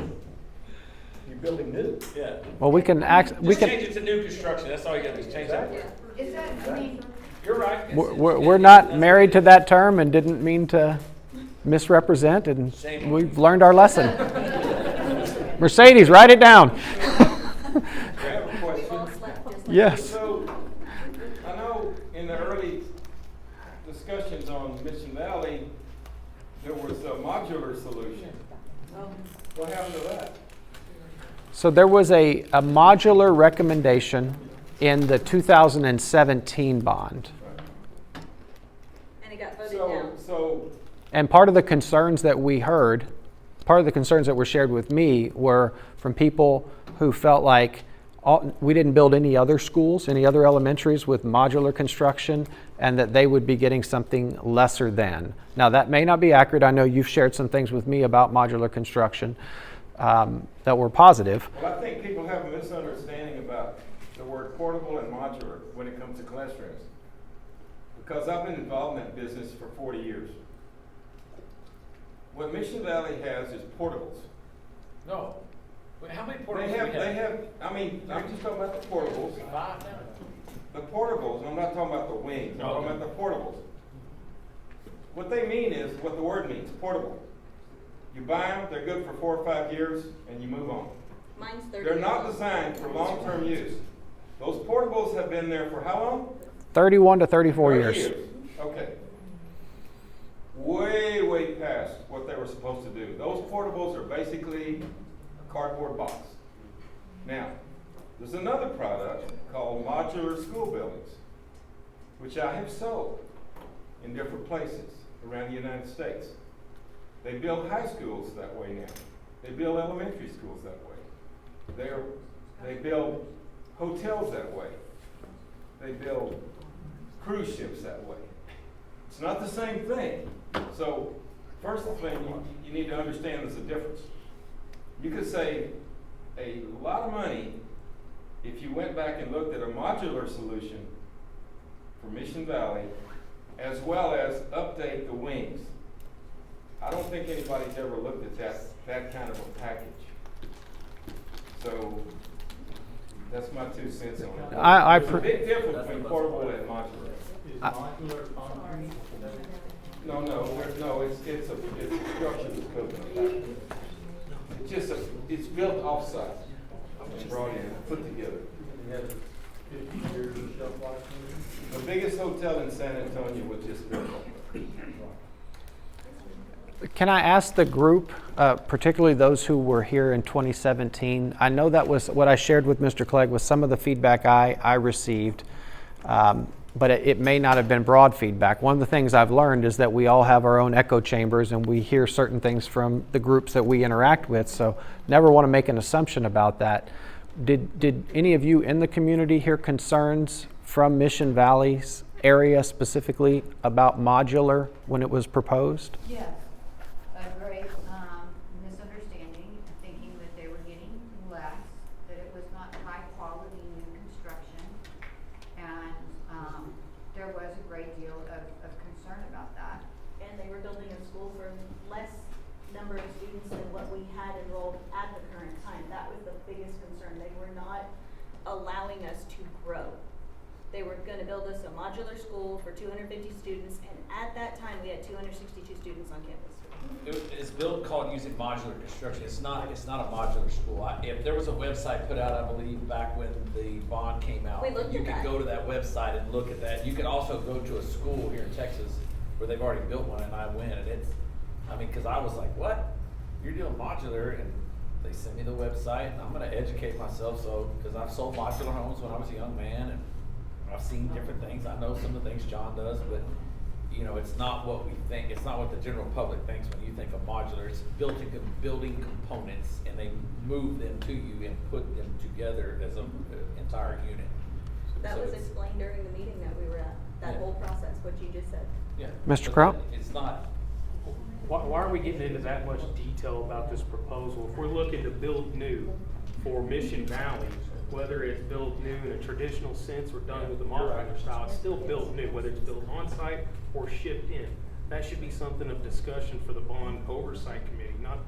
You're building new. Yeah. Well, we can Change it to new construction. That's all you got to do is change that word. Is that, I mean, You're right. We're not married to that term and didn't mean to misrepresent, and we've learned our lesson. Mercedes, write it down. I have a question. Yes. So, I know in the early discussions on Mission Valley, there was a modular solution. What happened to that? So there was a modular recommendation in the 2017 bond. And it got voted down. And part of the concerns that we heard, part of the concerns that were shared with me were from people who felt like we didn't build any other schools, any other elementaries with modular construction, and that they would be getting something lesser than. Now that may not be accurate. I know you've shared some things with me about modular construction that were positive. Well, I think people have a misunderstanding about the word portable and modular when it comes to classrooms. Because I've been involved in that business for 40 years. What Mission Valley has is portables. No. Wait, how many portables They have, I mean, I'm just talking about the portables. 5 now? The portables, I'm not talking about the wings, I'm talking about the portables. What they mean is what the word means, portable. You buy them, they're good for 4 or 5 years, and you move on. Mine's 30 They're years not old. designed for long-term use. Those portables have been there for how long? 31 to 34 30 years. Okay. Way past what they were supposed to do. Those portables are basically a cardboard box. Now, there's another product called modular school buildings, which I have sold in different places around the United States. They build high schools that way now. They build elementary schools that way. They build hotels that way. They build cruise ships that way. It's not the same thing. So, first thing, you need to understand there's a difference. You could save a lot of money if you went back and looked at a modular solution for Mission Valley, as well as update the wings. I don't think anybody's ever looked at that kind of a package. So that's my 2 cents on it. There's a big difference between portable and modular. Is modular concrete? No, it's a structure that's built in a package. It's built off-site and brought in, put together. It has 50 years of shelf life. The biggest hotel in San Antonio was just built. Can I ask the group, particularly those who were here in 2017, I know that was what I shared with Mr. Clegg was some of the feedback I received, but it may not have been broad feedback. One of the things I've learned is that we all have our own echo chambers and we hear certain things from the groups that we interact with, so never want to make an assumption about that. Did any of you in the community hear concerns from Mission Valley's area specifically about modular when it was proposed? Yes, a great misunderstanding, thinking that they were getting less, that it was not high quality new construction, and there was a great deal of concern about that. And they were building a school for less number of students than what we had enrolled at the current time. That was the biggest concern. They were not allowing us to grow. They were going to build us a modular school for 250 students, and at that time we had 262 students on campus. It's built called using modular construction. It's not a modular school. If there was a website put out, I believe back when the bond came out, We looked you at could that. go to that website and look at that. You could also go to a school here in Texas where they've already built one, and I went, and because I was like, what? You're doing modular? And they sent me the website, and I'm going to educate myself, because I've sold modular homes when I was a young man, and I've seen different things. I know some of the things John does, but it's not what we think. It's not what the general public thinks when you think of modular. It's building components, and they move them to you and put them together as an entire unit. That was explained during the meeting that we were at, that whole process, what you just said. Yeah. Mr. Kraut? It's not. Why are we getting into that much detail about this proposal? If we're looking to build new for Mission Valley, whether it's built new in a traditional sense or done with the modular style, it's still built new, whether it's built on site or shipped in. That should be something of discussion for the bond oversight committee, not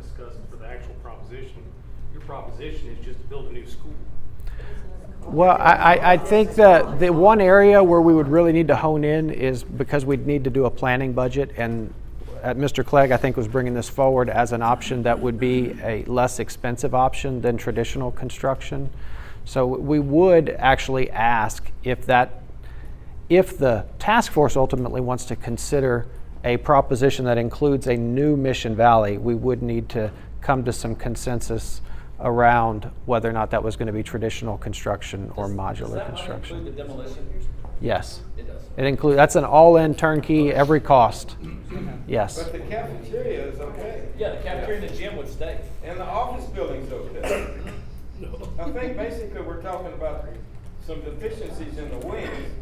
discussing for the actual proposition. Your proposition is just to build a new school. Well, I think that the one area where we would really need to hone in is because we'd need to do a planning budget, and Mr. Clegg, I think, was bringing this forward as an option that would be a less expensive option than traditional construction. So we would actually ask if the task force ultimately wants to consider a proposition that includes a new Mission Valley, we would need to come to some consensus around whether or not that was going to be traditional construction or modular construction. Does that include the demolition? Yes. It does. It includes, that's an all-in turnkey, every cost. Yes. But the cafeteria is okay. Yeah, the cafeteria and the gym would stay. And the office building's okay. I think basically we're talking about some deficiencies in the wings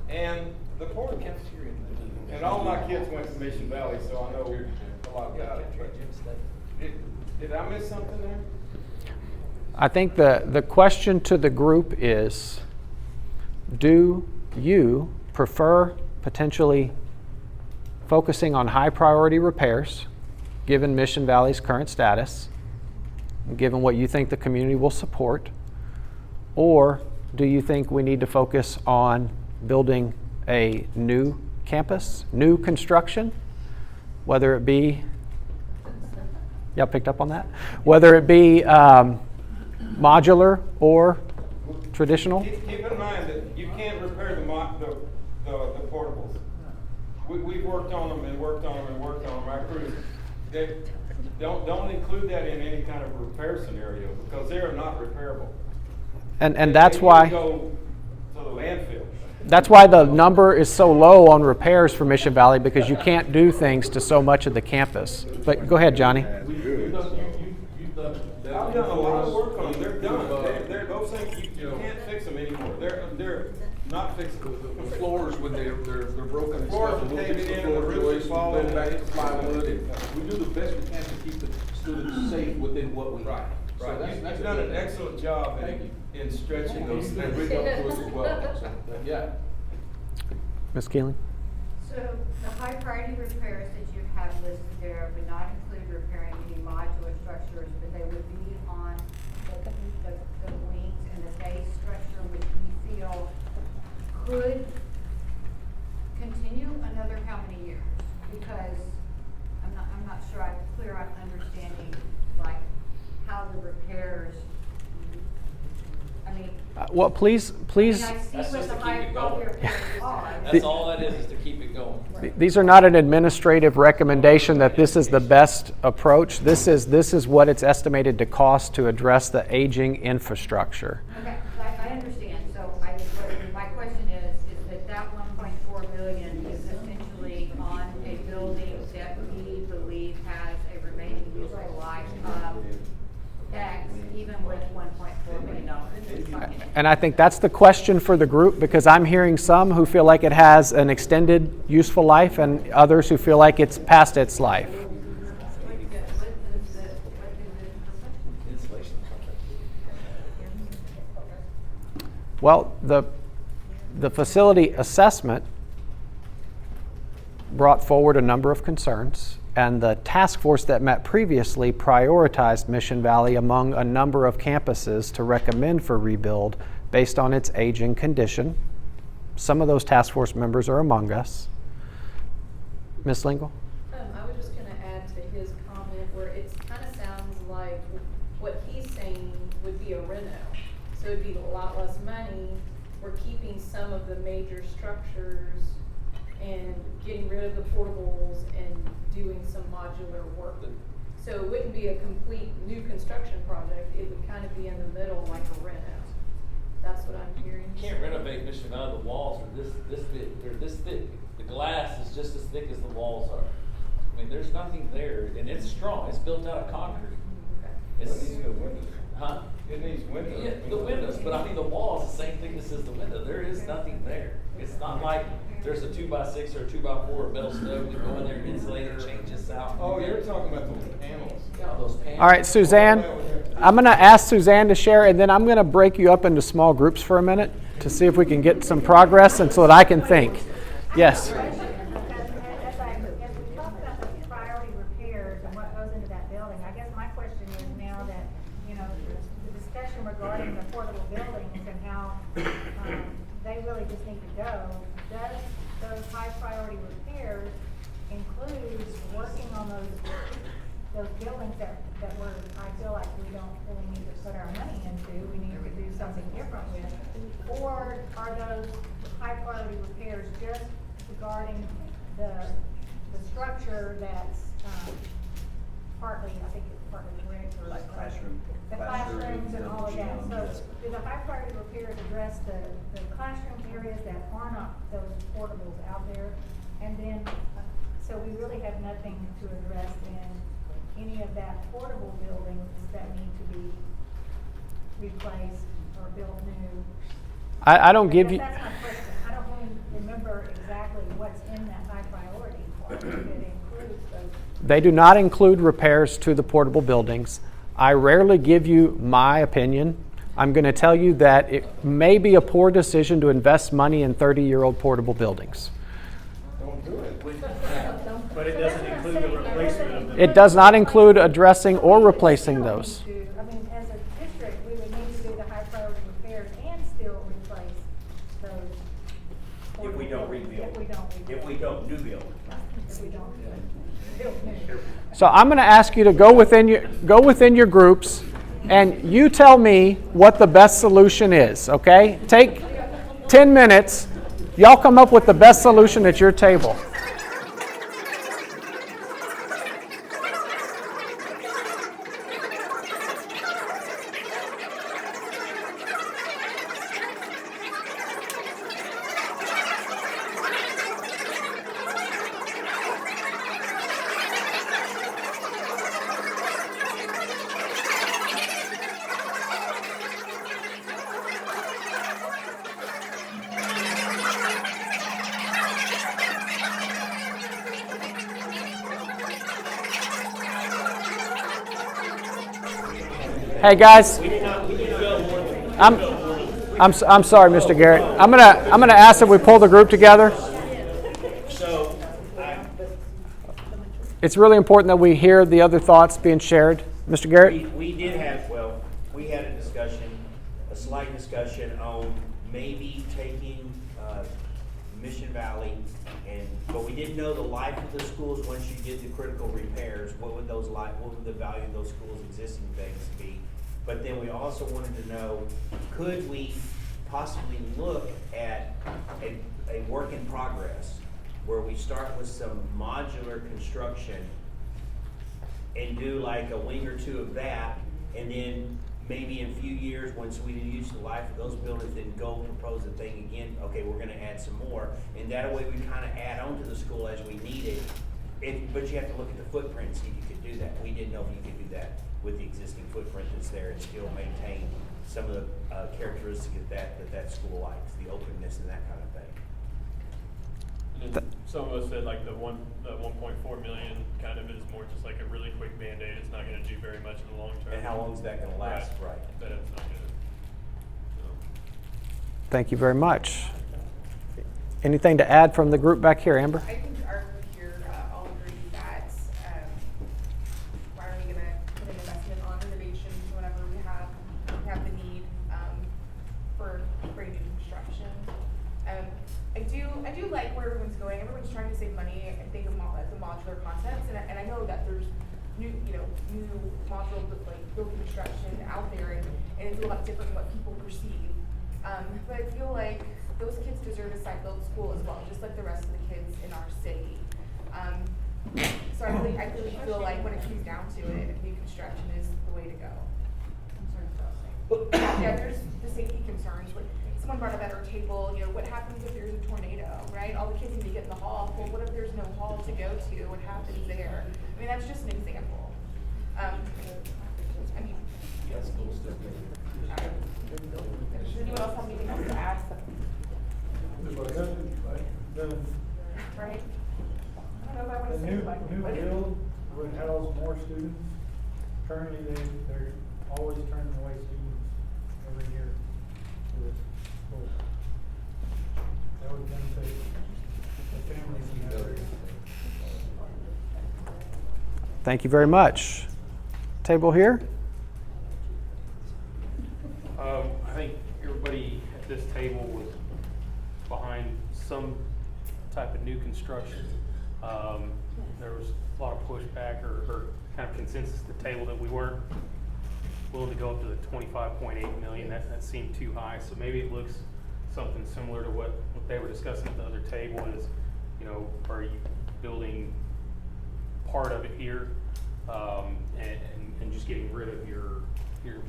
and the porta cafeteria. And all my kids went to Mission Valley, so I know a lot about it. Did I miss something there? I think the question to the group is, do you prefer potentially focusing on high priority repairs, given Mission Valley's current status, given what you think the community will support, or do you think we need to focus on building a new campus, new construction, whether it be, y'all picked up on that? Whether it be modular or traditional? Keep in mind that you can't repair the portables. We've worked on them and worked on them and worked on them. Our crews, they don't include that in any kind of repair scenario because they are not repairable. And that's why go to the landfill. That's why the number is so low on repairs for Mission Valley, because you can't do things to so much of the campus. But go ahead, Johnny. I've done a lot of work on them. They're done. They're those things you can't fix them anymore. They're not fixable. The floors when they're broken. Floors are caving in, the roofs are falling. Plywood, and we do the best we can to keep the students safe within what we Right. So Right. that's You've done an excellent job in stretching those And things. bring up to us as well. So, yeah. Ms. Keeling? So the high priority repairs that you have listed there would not include repairing any modular structures, but they would be on the wings and the base structure, which we feel could continue another how many years? Because I'm not sure I'm clear on understanding like how the repairs. I mean. Well, please. I see That's what just the to high keep it priority going. repairs are. That's all that is to keep it going. These are not an administrative recommendation that this is the best approach. This is what it's estimated to cost to address the aging infrastructure. Okay, I understand. So my question is that 1.4 billion is essentially on a building that we believe has a remaining useful life of X, even with $1.4 million in the bucket. And I think that's the question for the group, because I'm hearing some who feel like it has an extended useful life and others who feel like it's past its life. Well, the facility assessment brought forward a number of concerns, and the task force that met previously prioritized Mission Valley among a number of campuses to recommend for rebuild based on its aging condition. Some of those task force members are among us. Ms. Lingle? I was just going to add to his comment where it kind of sounds like what he's saying would be a reno. So it'd be a lot less money. We're keeping some of the major structures and getting rid of the portables and doing some modular work. So it wouldn't be a complete new construction project. It would kind of be in the middle like a reno. That's what I'm hearing. You can't renovate Mission Valley. The walls are this big. They're this thick. The glass is just as thick as the walls are. I mean, there's nothing there, and it's strong. It's built out of concrete. It's, It needs no windows. huh? It needs windows. Yeah, the windows, but I mean the wall is the same thickness as the window. There is nothing there. It's not like there's a 2x6 or a 2x4 metal stove. We go in there, insulate it, change this out. Oh, you're talking about those panels. Yeah, those panels. All right, Suzanne, I'm going to ask Suzanne to share, and then I'm going to break you up into small groups for a minute to see if we can get some progress and so that I can think. Yes. As we talk about the priority repairs and what goes into that building, I guess my question is now that, the discussion regarding the portable buildings and how they really just need to go, does those high priority repairs include working on those buildings that I feel like we don't really need to put our money into, we need to do something different with? Or are those high priority repairs just regarding the structure that's partly, I think it's partly brick or Like the classrooms and all of that? So do the high priority repairs address the classroom areas that are not those portables out there? And then, so we really have nothing to address in any of that portable buildings that need to be replaced or built new? I don't give you. That's my question. I don't really remember exactly what's in that high priority part. If it includes those. They do not include repairs to the portable buildings. I rarely give you my opinion. I'm going to tell you that it may be a poor decision to invest money in 30-year-old portable buildings. Don't do it. But it doesn't include the replacement of them. It does not include addressing or replacing those. I mean, as a district, we would need to do the high priority repairs and still If we don't, new build. So I'm going to ask you to go within your groups, and you tell me what the best solution is. Okay? Take 10 minutes. Y'all come up with the best solution at your table. Hey guys, I'm sorry, Mr. Garrett. I'm gonna ask that we pull the group together. So, It's really important that we hear the other thoughts being shared. Mr. Garrett? we had a discussion, a slight discussion on maybe taking Mission Valley, but we didn't know the life of the schools once you did the critical repairs. What would the value of those schools' existing things be? But then we also wanted to know, could we possibly look at a work in progress where we start with some modular construction and do like a wing or two of that, and then maybe in a few years, once we use the life of those buildings, then go propose a thing again, okay, we're gonna add some more, and that way we kind of add on to the school as we need it. But you have to look at the footprint and see if you could do that. We didn't know if you could do that with the existing footprint that's there and still maintain some of the characteristics that school likes, the openness and that kind of thing. And then some of us said like the 1.4 million kind of is more just like a really quick Band-Aid. It's not gonna do very much in the long term. And how long is that gonna last? Right. That it's not gonna, Thank you very much. Anything to add from the group back here, Amber? I think our group here all agree that why are we gonna put an investment on renovations whenever we have the need for new construction. I do like where everyone's going. Everyone's trying to save money and think of the modular concepts, and I know that there's new modular building construction out there, and it's a lot different than what people perceive. But I feel like those kids deserve a site-built school as well, just like the rest of the kids in our city. So I really feel like when it comes down to it, new construction is the way to go. Yeah, there's the safety concerns. Someone brought up at our table, what happens if there's a tornado, right? All the kids need to get in the hall. Well, what if there's no hall to go to? What happens there? I mean, that's just an example. That's cool stuff. Does anyone else have anything else to ask? Right? I don't know if I want to The say new build would house more students. Currently, they're always turning away students every year to the school. That would benefit the families in that area. Thank you very much. Table here? I think everybody at this table was behind some type of new construction. There was a lot of pushback or kind of consensus at the table that we weren't willing to go up to the 25.8 million. That seemed too high. So maybe it looks something similar to what they were discussing at the other table is, are you building part of it here and just getting rid of your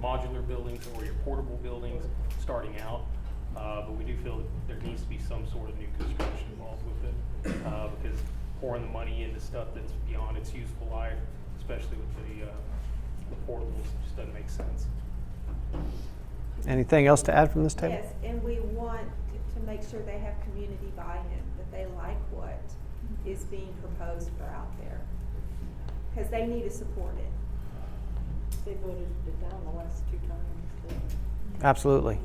modular buildings or your portable buildings starting out. But we do feel that there needs to be some sort of new construction involved with it because pouring the money into stuff that's beyond its useful life, especially with the portables, just doesn't make sense. Anything else to add from this table? Yes, and we want to make sure they have community buy-in, that they like what is being proposed for out there. Because they need to support it. They voted it down the last 2 times. Absolutely.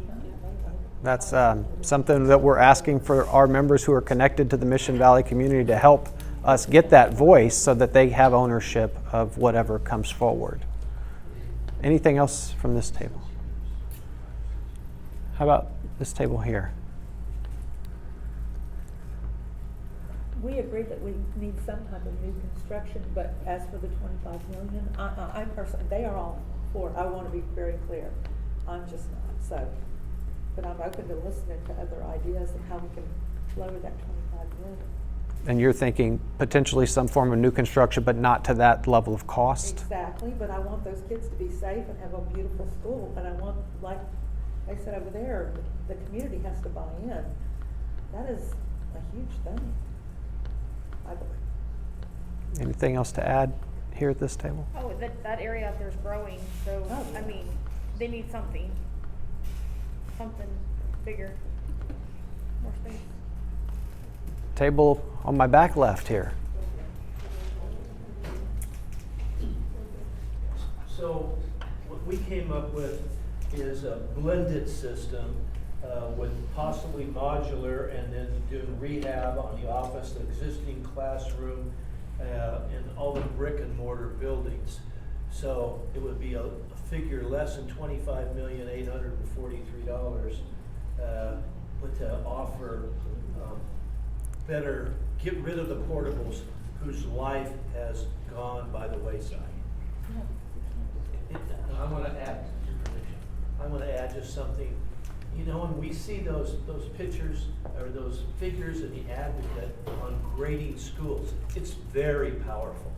That's something that we're asking for our members who are connected to the Mission Valley community to help us get that voice so that they have ownership of whatever comes forward. Anything else from this table? How about this table here? we agree that we need some type of new construction, but as for the 25 million, I personally, they are all for it. I want to be very clear. I'm just not, so. But I'm open to listening to other ideas of how we can lower that 25 million. And you're thinking potentially some form of new construction, but not to that level of cost? Exactly, but I want those kids to be safe and have a beautiful school, but I want, like they said over there, the community has to buy in. That is a huge thing, I believe. Anything else to add here at this table? Oh, that area out there is growing, so, Oh, I yeah. mean, they need something bigger, more space. Table on my back left here. So what we came up with is a blended system with possibly modular and then doing rehab on the office, the existing classroom, and all the brick and mortar buildings. So it would be a figure less than $25,843, but to offer better, get rid of the portables whose life has gone by the wayside. I want to add just something. You know, when we see those pictures or those figures in the Advocate on grading schools, it's very powerful.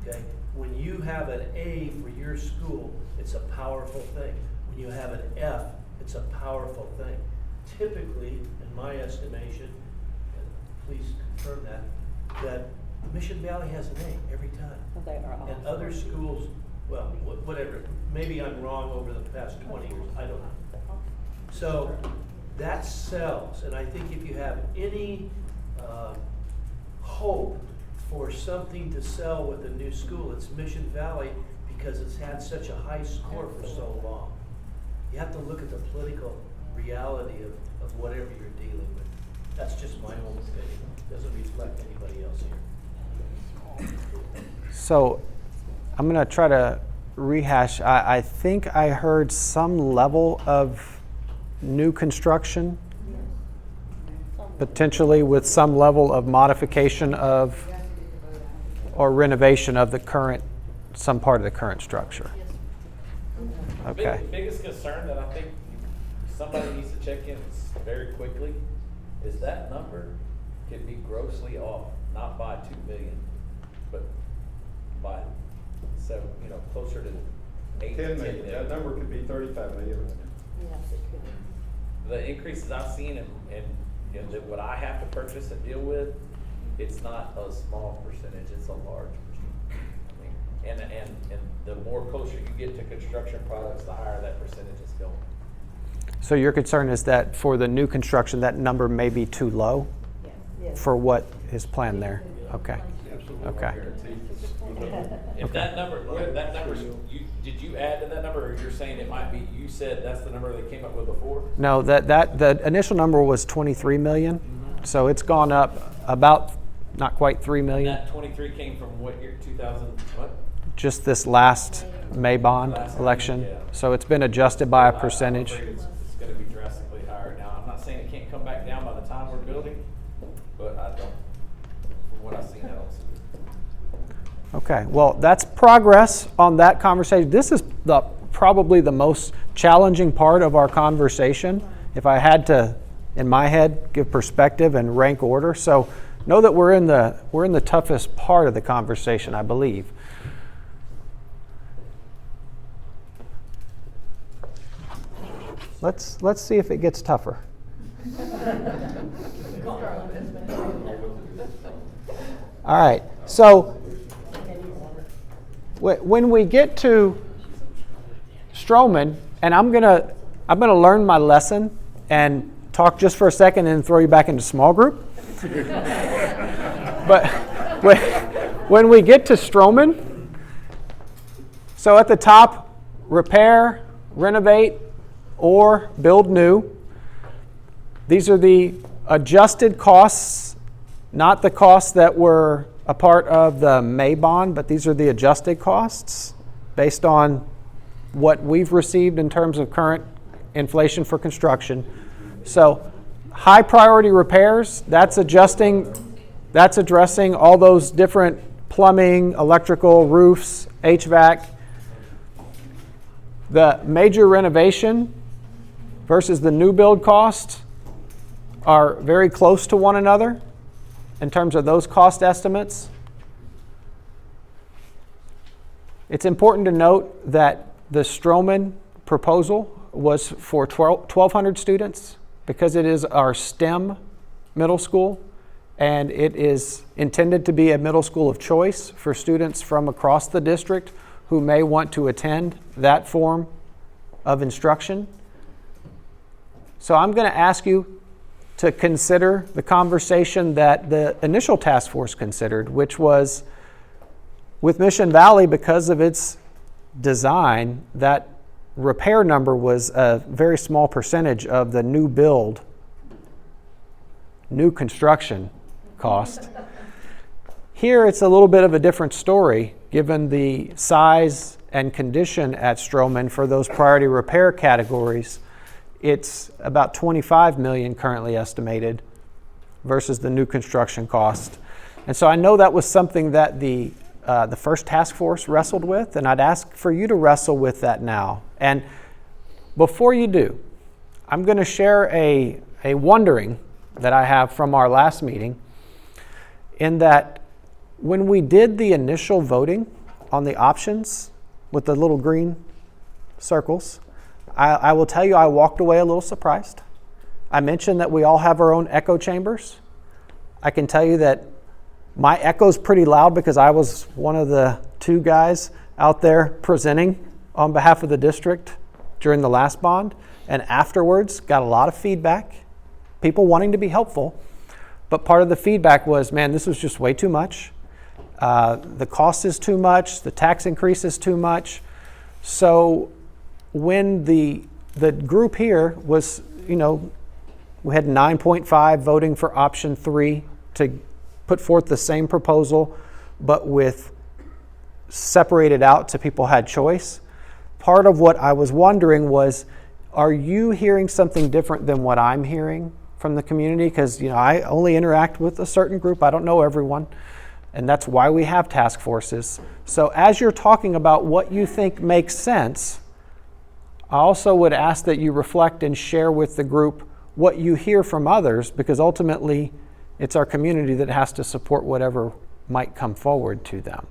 Okay, when you have an A for your school, it's a powerful thing. When you have an F, it's a powerful thing. Typically, in my estimation, and please confirm that Mission Valley has an A every time. Well, they are And awesome. other schools, well, whatever, maybe I'm wrong over the past 20 years, I don't know. So that sells, and I think if you have any hope for something to sell with a new school, it's Mission Valley, because it's had such a high score for so long. You have to look at the political reality of whatever you're dealing with. That's just my own opinion. Doesn't reflect anybody else here. So I'm going to try to rehash. I think I heard some level of new construction, potentially with some level of modification of or renovation of the current, some part of the current structure. Okay. Biggest concern that I think somebody needs to check in very quickly is that number could be grossly off, not by 2 million, but by closer to 8 to 10 million. That number could be 35 million right now. Yes, it could. The increases I've seen and what I have to purchase and deal with, it's not a small percentage, it's a large percentage. I mean, and the more closer you get to construction products, the higher that percentage is going. So your concern is that for the new construction, that number may be too low Yes. for what is planned there? Okay. Okay. If that number, did you add to that number, or you're saying it might be, you said that's the number they came up with before? No, the initial number was 23 million. So it's gone up about not quite 3 And million. that 23 came from what year, 2000, what? Just this last May bond Last election. yeah. So it's been adjusted by a I'm percentage. afraid it's gonna be drastically higher now. I'm not saying it can't come back down by the time we're building, but I don't, from what I've seen, I don't see it. Okay, well, that's progress on that conversation. This is probably the most challenging part of our conversation. If I had to, in my head, give perspective and rank order. So know that we're in the toughest part of the conversation, I believe. Let's see if it gets tougher. All right, so when we get to Stroman, and I'm gonna learn my lesson and talk just for a second and throw you back into small group. But when we get to Stroman, so at the top, repair, renovate, or build new. These are the adjusted costs, not the costs that were a part of the May bond, but these are the adjusted costs based on what we've received in terms of current inflation for construction. So high priority repairs, that's adjusting That's addressing all those different plumbing, electrical, roofs, HVAC. The major renovation versus the new build cost are very close to one another in terms of those cost estimates. It's important to note that the Stroman proposal was for 1,200 students because it is our STEM middle school, and it is intended to be a middle school of choice for students from across the district who may want to attend that form of instruction. So I'm going to ask you to consider the conversation that the initial task force considered, which was with Mission Valley, because of its design, that repair number was a very small percentage of the new build, new construction cost. Here it's a little bit of a different story given the size and condition at Stroman for those priority repair categories. It's about $25 million currently estimated versus the new construction cost. And so I know that was something that the first task force wrestled with, and I'd ask for you to wrestle with that now. And before you do, I'm going to share a wondering that I have from our last meeting, in that when we did the initial voting on the options with the little green circles, I will tell you I walked away a little surprised. I mentioned that we all have our own echo chambers. I can tell you that my echo's pretty loud because I was one of the two guys out there presenting on behalf of the district during the last bond, and afterwards got a lot of feedback, people wanting to be helpful. But part of the feedback was, man, this was just way too much. The cost is too much. The tax increase is too much. So when the group here was, we had 9.5 voting for option 3 to put forth the same proposal, but with separated out so people had choice. Part of what I was wondering was, are you hearing something different than what I'm hearing from the community? Because I only interact with a certain group. I don't know everyone. And that's why we have task forces. So as you're talking about what you think makes sense, I also would ask that you reflect and share with the group what you hear from others, because ultimately it's our community that has to support whatever might come forward to them.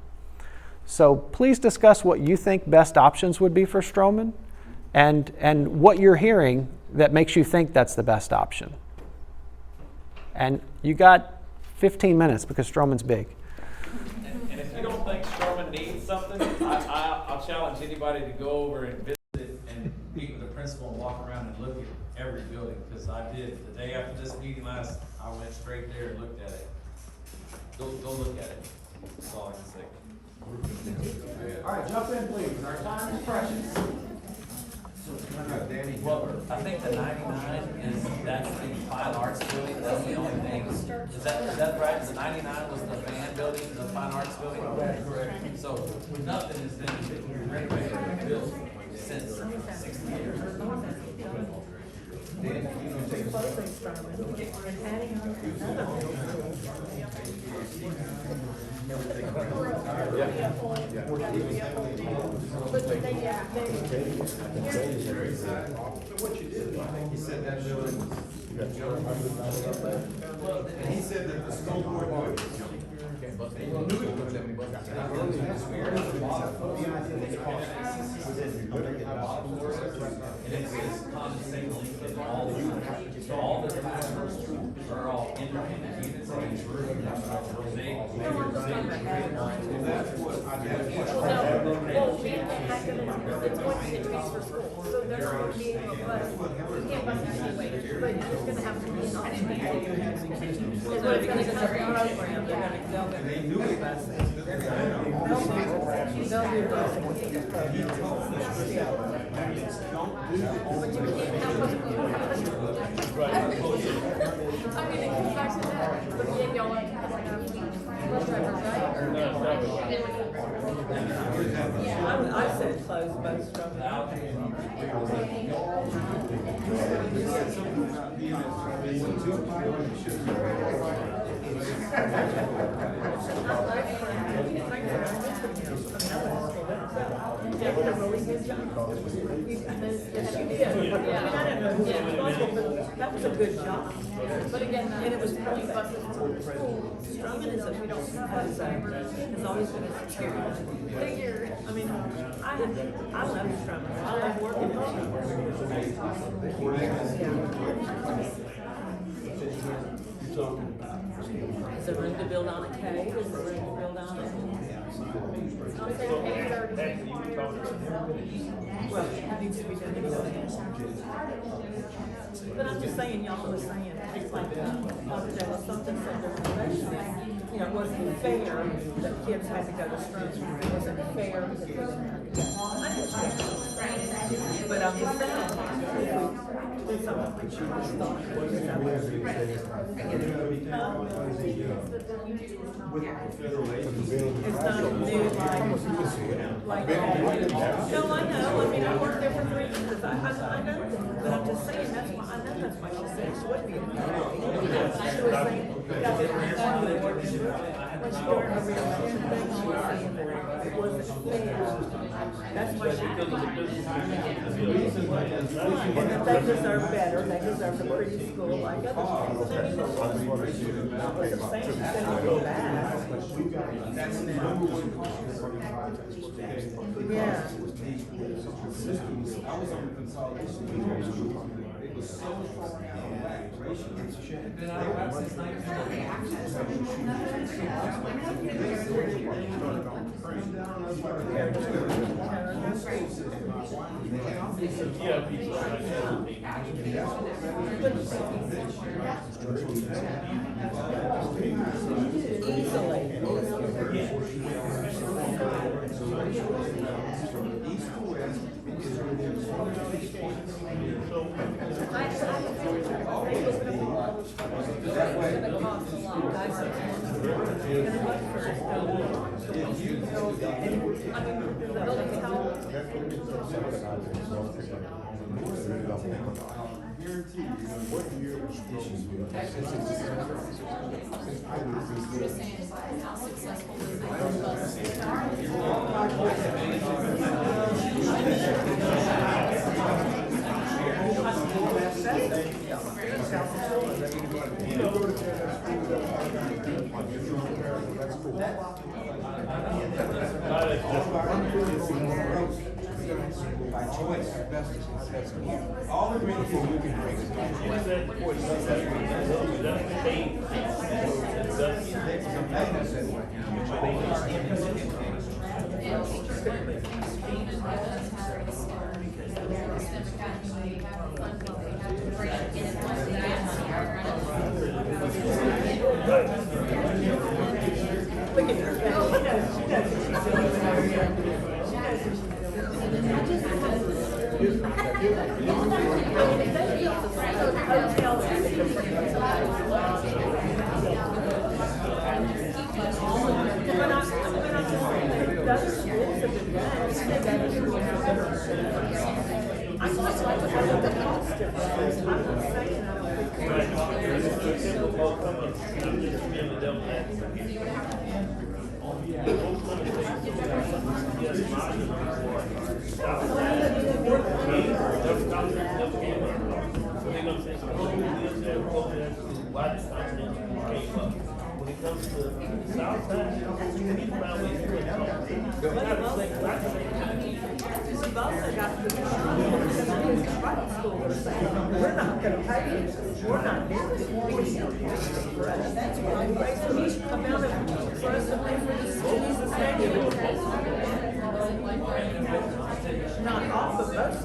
So please discuss what you think best options would be for Stroman, and what you're hearing that makes you think that's the best option. And you got 15 minutes because Stroman's big. And if you don't think Stroman needs something, I'll challenge anybody to go over and visit it and meet with the principal and walk around and look at every building. Because I did the day after this meeting last, I went straight there and looked at it. Go look at it. That's all I can say. All right, jump in, please. Our time is precious. Well, I think the 99 that's the fine arts building. That's the only thing. Is that right? The 99 was the band building, the fine arts building. Correct. So nothing has been renovated or built since 60 years. What you did, he said that building. He said that the school board knew it. So all the classrooms are all independent units in each room. That's what I did. Well, we have to have them, it's going to be used for school, so they're not being robust. You can't bust that anyway, but you're just gonna have to be on it. Because what it's gonna be a program, yeah. They knew it. I mean, it comes back to that, but again, y'all like have bus drivers, right? I said close bus That was a good job. But again, and it was really buses for the school. Strumming is that we don't have bus drivers. Has always been a security figure. I mean, I love strumming. I love working with Is there room to build on a K? Is there room to build on it? Well, it needs to be done anyway. But I'm just saying, y'all was saying, it's like, there was something from the profession. You know, it wasn't fair that kids had to go to Strumming. It wasn't fair that they I understand. But I'm just saying, if we did something we should have thought. It's not a new like that. No, I know. I mean, I worked there for 3 years. I know that. But I'm just saying, that's why, I know that's why she said she wouldn't be. She was saying, got it when she doing her reelection thing, she was saying that it wasn't fair. That's why she did and that they deserve better. They deserve a pretty school like other schools. I wasn't saying she said it would go bad. Yeah. I was on the consolidation. It was so then I went since all the great things you can bring. We're not going to pay you. We're not doing it. That's why we raise the amount of for us to pay for the schools and stadium. Not off of us.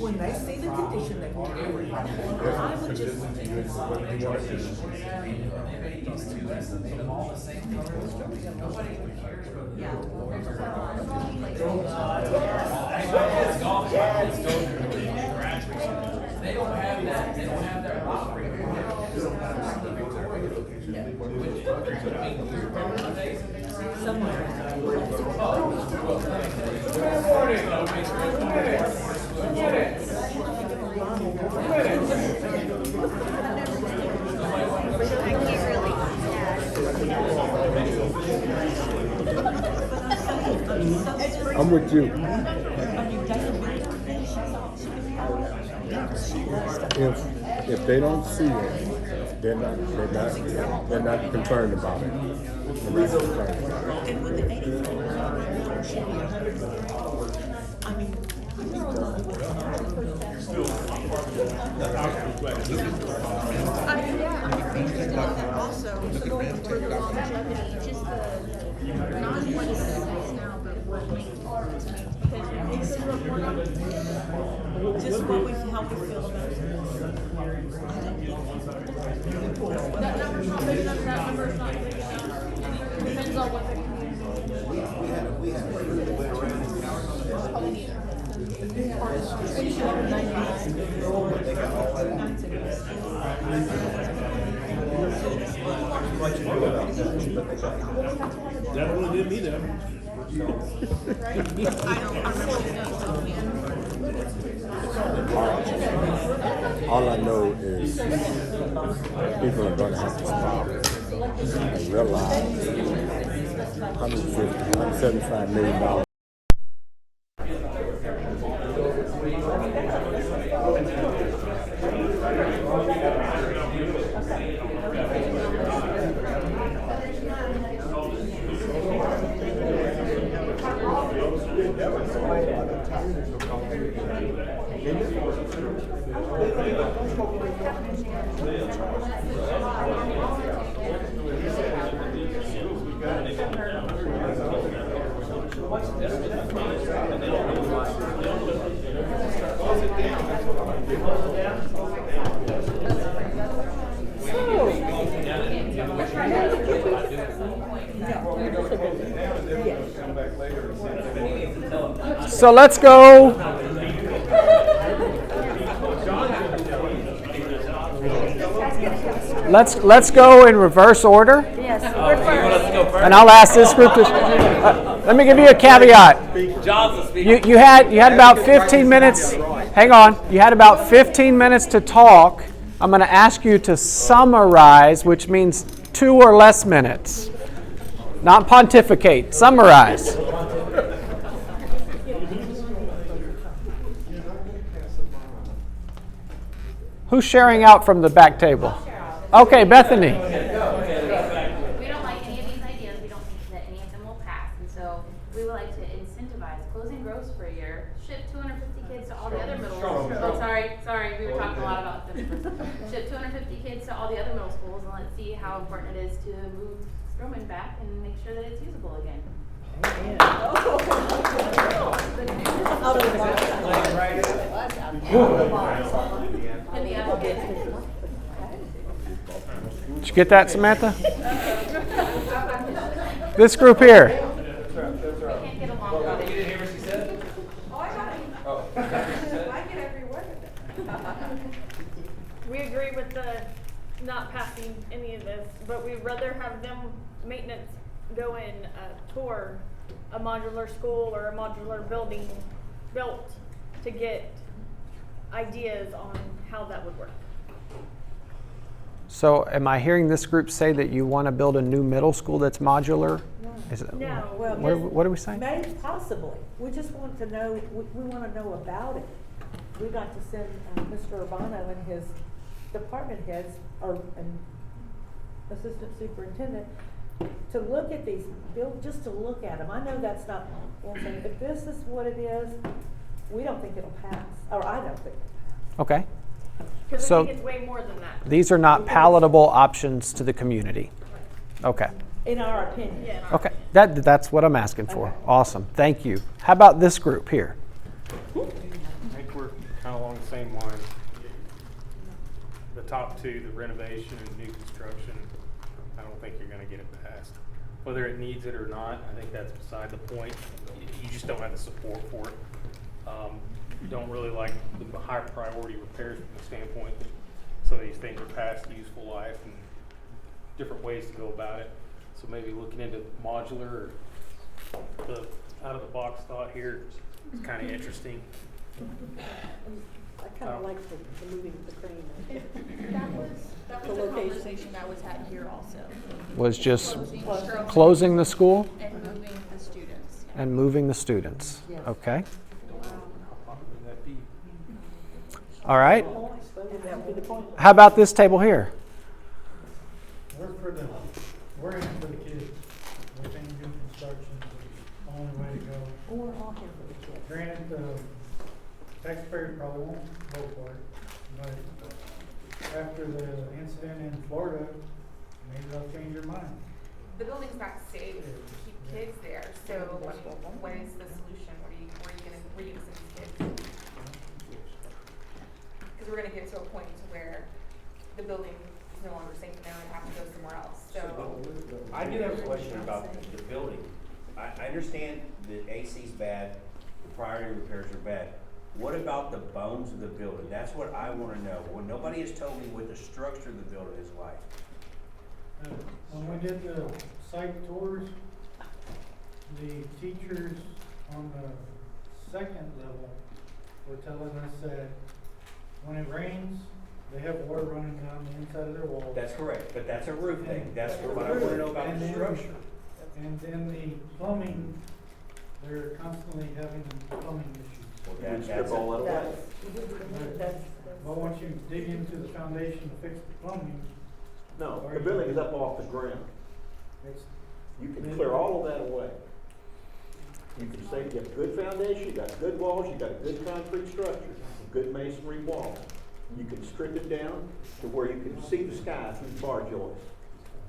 When they see the condition, they won't do it. I would just. They don't have that, they don't have their operating. I'm with you. If they don't see it, they're not concerned about it. And with the 80, should be 100. I mean, also, for the longevity, just the, not what it is now, but what just what we, how we feel about it. That number's not big enough, that number's not big enough. Depends on what the community. We had probably neither. We should have 99. That really did me then. All I know is people are gonna have to stop and realize $175 million. So let's go. Let's go in reverse order. Yes. And I'll ask this group to. Let me give you a caveat. John's the speaker. You had about 15 minutes. Hang on. You had about 15 minutes to talk. I'm going to ask you to summarize, which means 2 or less minutes. Not pontificate. Summarize. Who's sharing out from the back table? Okay, Bethany. We don't like any of these ideas. We don't think that any of them will pass. And so we would like to incentivize closing gross for a year, ship 250 kids to all the other middle schools. Oh, sorry. We were talking a lot about this. Ship 250 kids to all the other middle schools, and let's see how important it is to move Stroman back and make sure that it's usable again. Did you get that, Samantha? This group here. You didn't hear what she said? Oh, I got it. Oh. I get every word of it. We agree with the not passing any of this, but we'd rather have them maintenance go and tour a modular school or a modular building built to get ideas on how that would work. So am I hearing this group say that you want to build a new middle school that's modular? No. What are we saying? Maybe, possibly. We just want to know, we want to know about it. We'd like to send Mr. Urbano and his department heads, and assistant superintendent, to look at these, just to look at them. I know that's not one thing, but this is what it is. We don't think it'll pass, or I don't think it'll pass. Okay. Because So I think it's way more than that. these are not palatable options to the community. Okay. In our opinion. Yeah. Okay. That's what I'm asking for. Awesome. Thank you. How about this group here? I think we're kind of along the same line. The top two, the renovation and new construction, I don't think you're going to get it passed. Whether it needs it or not, I think that's beside the point. You just don't have the support for it. Don't really like the high priority repairs from the standpoint that some of these things are past useful life and different ways to go about it. So maybe looking into modular or the out of the box thought here is kind of interesting. I kind of like the moving the crane. That was The the location. conversation that was had here also. Was just closing the school And moving the students. and moving the students. Yes. Okay. All right. That would be the point. How about this table here? We're in for the kids. We think new construction is the only way to go. We're all here for the kids. Granted, taxpayers probably won't vote for it, but after the incident in Florida, maybe they'll change their mind. The building's not safe to keep kids there, so what is the solution? Where are you gonna send these kids? Because we're gonna get to a point to where the building is no longer safe and they're gonna have to go somewhere else, so. I do have a question about the building. I understand that AC's bad, the priority repairs are bad. What about the bones of the building? That's what I wanna know. Well, nobody has told me what the structure of the building is like. When we did the site tours, the teachers on the second level were telling us that when it rains, they have water running down the inside of their walls. That's correct, but that's a roof thing. That's what I wanna know about And the then- structure. And then the plumbing, they're constantly having plumbing issues. That's a- But once you dig into the foundation to fix the plumbing, No, the building is up off the ground. it's. You can clear all of that away. You can say you have a good foundation, you got good walls, you got a good concrete structure, a good masonry wall. You can strip it down to where you can see the sky through the bar joists.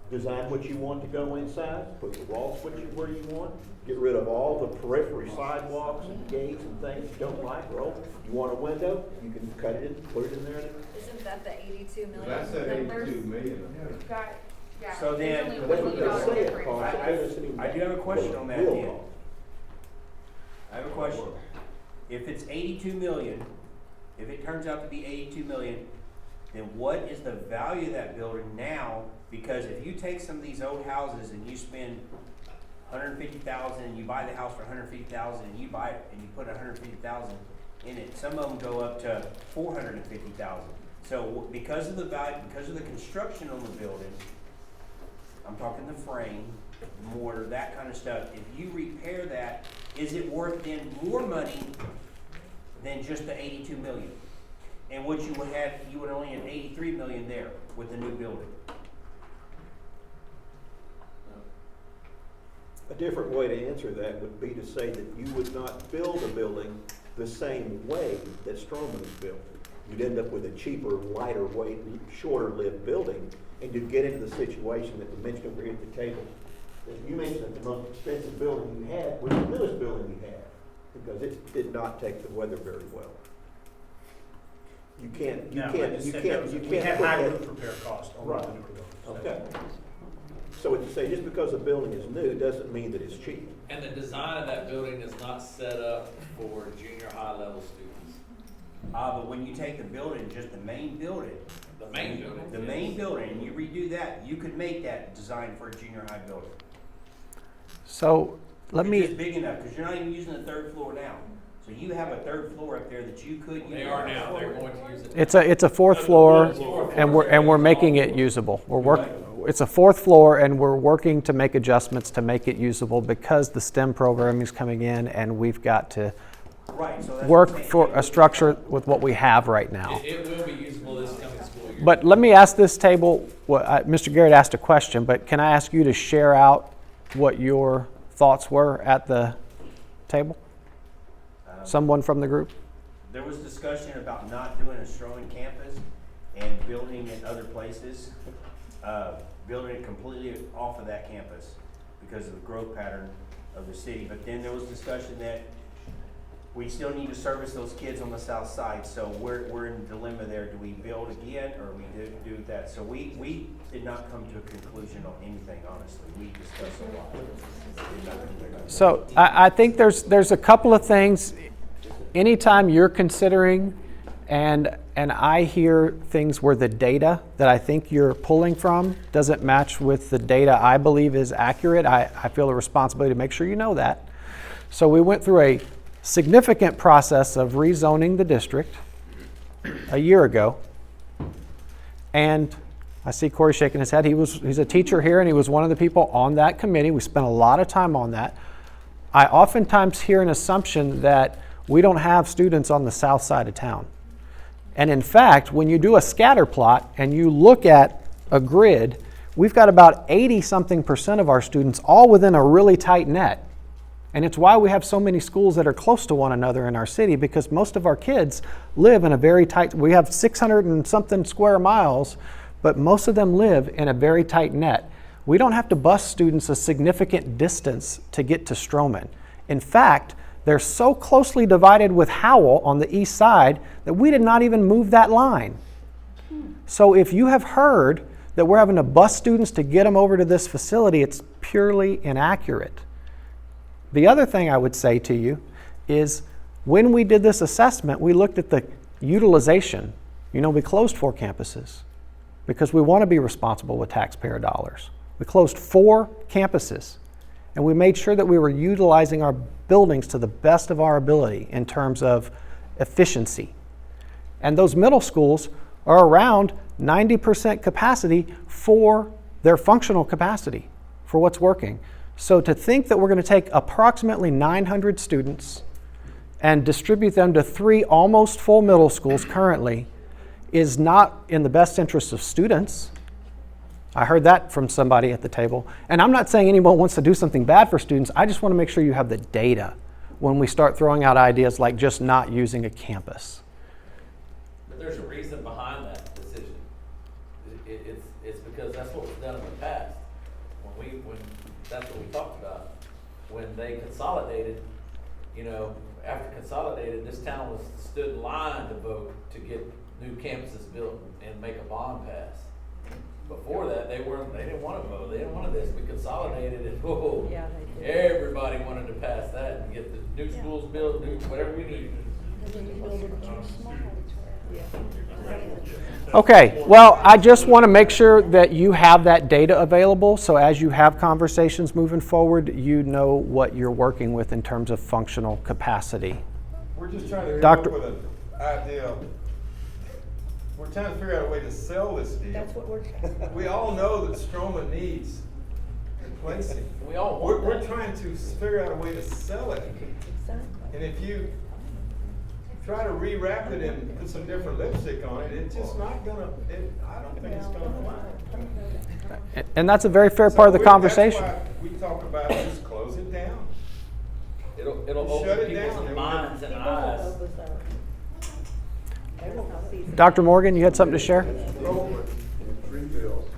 Design what you want to go inside, put the walls where you want, get rid of all the periphery sidewalks and gates and things you don't like, or you want a window, you can cut it in, put it in there. Isn't that the 82 million? That's at 82 million. Got, yeah. So then, There's only That's $1 what million they're saying, difference. Paul. I do have a question on that Real then. cost. I have a question. If it's 82 million, if it turns out to be 82 million, then what is the value of that building now? Because if you take some of these old houses and you spend 150,000 and you buy the house for 150,000 and you buy it and you put 150,000 in it, some of them go up to 450,000. So because of the value, because of the construction on the building, I'm talking the frame, the mortar, that kind of stuff. If you repair that, is it worth then more money than just the 82 million? And what you would have, you would only have 83 million there with the new building. A different way to answer that would be to say that you would not build a building the same way that Stroman is built. You'd end up with a cheaper, lighter weight, shorter lived building, and you'd get into the situation that we mentioned over here at the table. You mentioned that the most expensive building you had was the newest building you had, because it did not take the weather very well. You can't We had put high that- roof repair costs on Right. the newer buildings. Okay. So to say just because a building is new doesn't mean that it's cheap. And the design of that building is not set up for junior high level students. But when you take the building, just the main building. The main building. The main building, and you redo that, you could make that designed for a junior high building. So let It's me, just big enough, because you're not even using the third floor now. So you have a third floor up there that you could use. They are now, they're going to use it. it's a fourth floor, and we're making it usable. It's a fourth floor, and we're working to make adjustments to make it usable because the STEM programming is coming in, and we've got to Right, so that's work what I'm saying. for a structure with what we have right now. It will be usable this coming school year. But let me ask this table, Mr. Garrett asked a question, but can I ask you to share out what your thoughts were at the table? Someone from the group? There was discussion about not doing a Stroman campus and building in other places, building it completely off of that campus because of the growth pattern of the city. But then there was discussion that we still need to service those kids on the south side, so we're in a dilemma there. Do we build again, or we do that? So we did not come to a conclusion on anything, honestly. We discussed a lot. So I think there's a couple of things. Anytime you're considering, and I hear things where the data that I think you're pulling from doesn't match with the data I believe is accurate, I feel a responsibility to make sure you know that. So we went through a significant process of rezoning the district a year ago. And I see Corey shaking his head. He's a teacher here, and he was one of the people on that committee. We spent a lot of time on that. I oftentimes hear an assumption that we don't have students on the south side of town. And in fact, when you do a scatter plot and you look at a grid, we've got about 80-something% of our students all within a really tight net. And it's why we have so many schools that are close to one another in our city, because most of our kids live in a very tight, we have 600 and something square miles, but most of them live in a very tight net. We don't have to bus students a significant distance to get to Stroman. In fact, they're so closely divided with Howell on the east side that we did not even move that line. So if you have heard that we're having to bus students to get them over to this facility, it's purely inaccurate. The other thing I would say to you is when we did this assessment, we looked at the utilization. We closed 4 campuses. because we want to be responsible with taxpayer dollars. We closed 4 campuses, and we made sure that we were utilizing our buildings to the best of our ability in terms of efficiency. And those middle schools are around 90% capacity for their functional capacity, for what's working. So to think that we're going to take approximately 900 students and distribute them to 3 almost full middle schools currently is not in the best interest of students. I heard that from somebody at the table. And I'm not saying anyone wants to do something bad for students. I just want to make sure you have the data when we start throwing out ideas like just not using a campus. But there's a reason behind that decision. It's because that's what was done in the past. When that's what we talked about. When they consolidated, after consolidated, this town stood in line to vote to get new campuses built and make a bond pass. Before that, they didn't want to vote. They didn't want this. We consolidated and everybody wanted to pass that and get the new schools built, whatever we needed. Okay, well, I just want to make sure that you have that data available, so as you have conversations moving forward, you know what you're working with in terms of functional capacity. We're just trying to come up with an idea. We're trying to figure out a way to sell this deal. That's what we're. We all know that Stroma needs replacing. We all want We're that. trying to figure out a way to sell it. Exactly. And if you try to rewrap it and put some different lipstick on it, it's just not gonna, I don't think it's gonna fly. And that's a very fair part of the conversation. That's why we talk about just close it down. It'll Shut open it down. people's minds and eyes. Dr. Morgan, you had something to share? Strowman is rebuilt,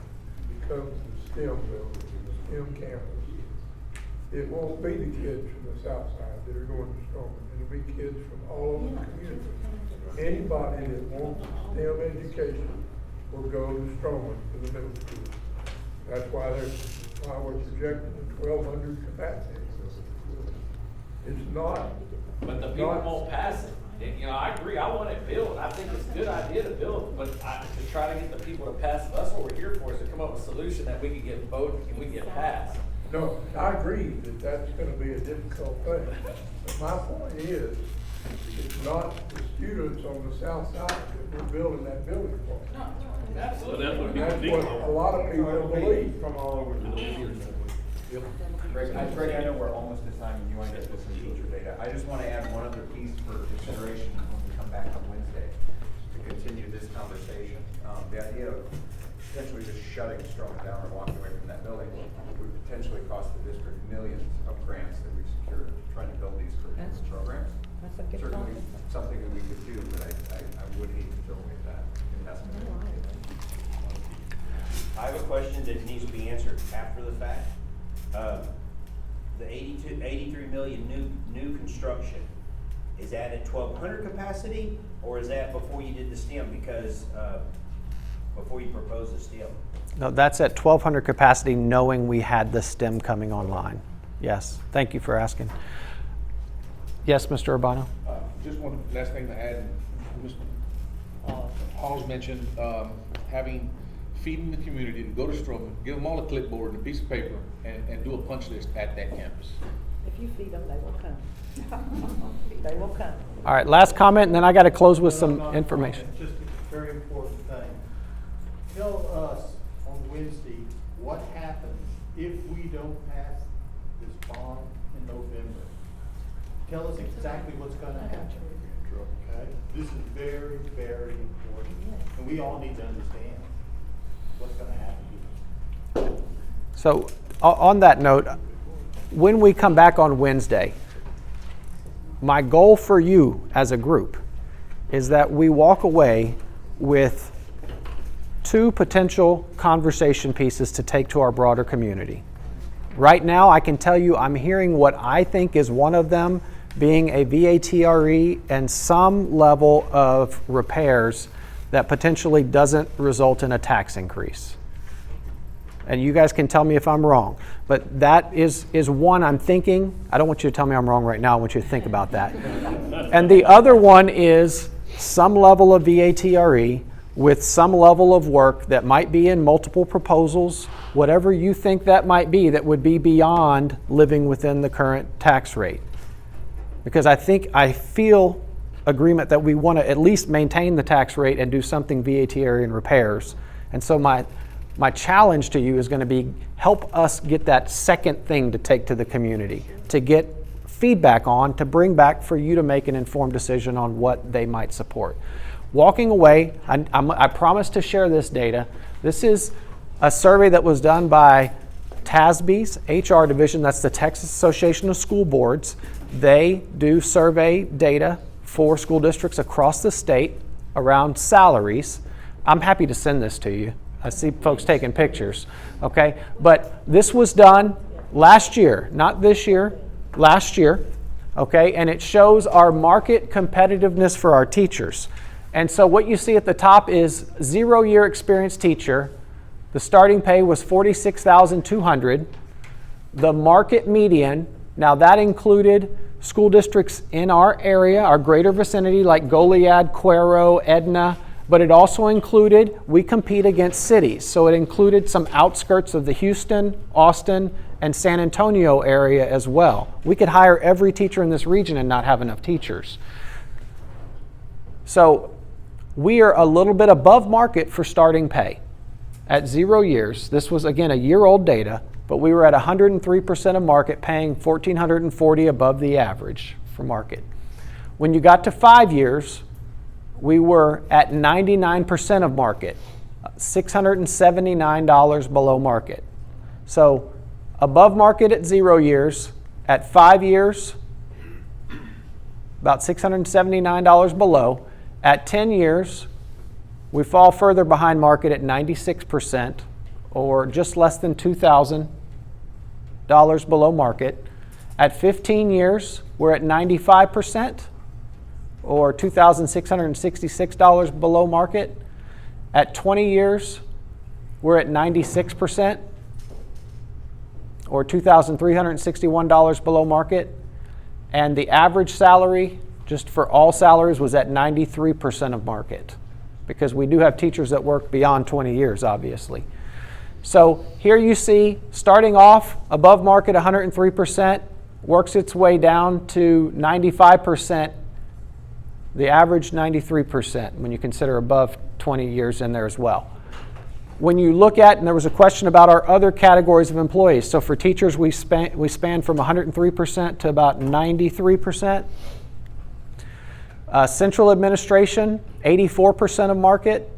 becomes the STEM building, the STEM campus. It won't be the kids from the south side that are going to Strowman. It'll be kids from all over the community. Anybody that wants STEM education will go to Strowman for the middle school. That's why we're projecting the 1,200 capacity. It's not. But the people won't pass it. I agree. I want it built. I think it's a good idea to build, but to try to get the people to pass it, that's what we're here for, is to come up with a solution that we can get voted and we can get passed. No, I agree that that's gonna be a difficult thing. But my point is, it's not the students on the south side that we're building that building for. Absolutely. And that's what a lot of people believe. From all over the country. Greg, I know we're almost at time and you want to get this in teacher data. I just want to add one other piece for consideration when we come back on Wednesday to continue this conversation. The idea of potentially just shutting Strowman down or walking away from that building would potentially cost the district millions of grants that we've secured trying to build these curriculum programs. That's a good Certainly point. something that we could do, but I would hate to throw away that investment. I have a question that needs to be answered after the fact. The 83 million new construction, is that at 1,200 capacity, or is that before you did the STEM, because before you proposed the STEM? No, that's at 1,200 capacity, knowing we had the STEM coming online. Yes, thank you for asking. Yes, Mr. Urbano? Just one last thing to add. Mr. Hall's mentioned feeding the community to go to Strowman, give them all a clipboard and a piece of paper, and do a punch list at that campus. If you feed them, they will come. They will come. All right, last comment, and then I got to close with some information. Just a very important thing. Tell us on Wednesday what happens if we don't pass this bond in November. Tell us exactly what's going to happen. Okay? This is very, very important, and we all need to understand what's going to happen. So on that note, when we come back on Wednesday, my goal for you as a group is that we walk away with 2 potential conversation pieces to take to our broader community. Right now, I can tell you I'm hearing what I think is one of them being a VATRE and some level of repairs that potentially doesn't result in a tax increase. And you guys can tell me if I'm wrong, but that is one I'm thinking. I don't want you to tell me I'm wrong right now. I want you to think about that. And the other one is some level of VATRE with some level of work that might be in multiple proposals, whatever you think that might be, that would be beyond living within the current tax rate. Because I feel agreement that we want to at least maintain the tax rate and do something VATR and repairs. And so my challenge to you is going to be help us get that second thing to take to the community, to get feedback on, to bring back for you to make an informed decision on what they might support. Walking away, I promise to share this data. This is a survey that was done by TASB's HR division, that's the Texas Association of School Boards. They do survey data for school districts across the state around salaries. I'm happy to send this to you. I see folks taking pictures, okay? But this was done last year, not this year, last year, okay? And it shows our market competitiveness for our teachers. And so what you see at the top is 0-year experienced teacher. The starting pay was $46,200. The market median, now that included school districts in our area, our greater vicinity, like Goliad, Cuero, Edna, but it also included, we compete against cities, so it included some outskirts of the Houston, Austin, and San Antonio area as well. We could hire every teacher in this region and not have enough teachers. So we are a little bit above market for starting pay. At 0 years, this was again a year-old data, but we were at 103% of market, paying $1,440 above the average for market. When you got to 5 years, we were at 99% of market, $679 below market. So above market at 0 years, at 5 years, about $679 below. At 10 years, we fall further behind market at 96%, or just less than $2,000 below market. At 15 years, we're at 95%, or $2,666 below market. At 20 years, we're at 96%, or $2,361 below market. And the average salary, just for all salaries, was at 93% of market, because we do have teachers that work beyond 20 years, obviously. So here you see, starting off above market 103%, works its way down to 95%, the average 93% when you consider above 20 years in there as well. When you look at, and there was a question about our other categories of employees. So for teachers, we span from 103% to about 93%. Central administration, 84% of market.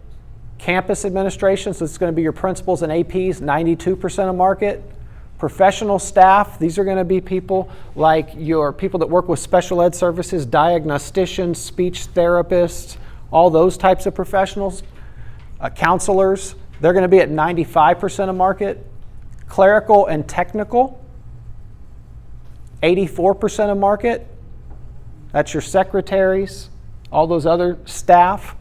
Campus administration, so it's going to be your principals and APs, 92% of market. Professional staff, these are going to be people like your people that work with special ed services, diagnosticians, speech therapists, all those types of professionals. Counselors, they're going to be at 95% of market. Clerical and technical, 84% of market. That's your secretaries, all those other staff.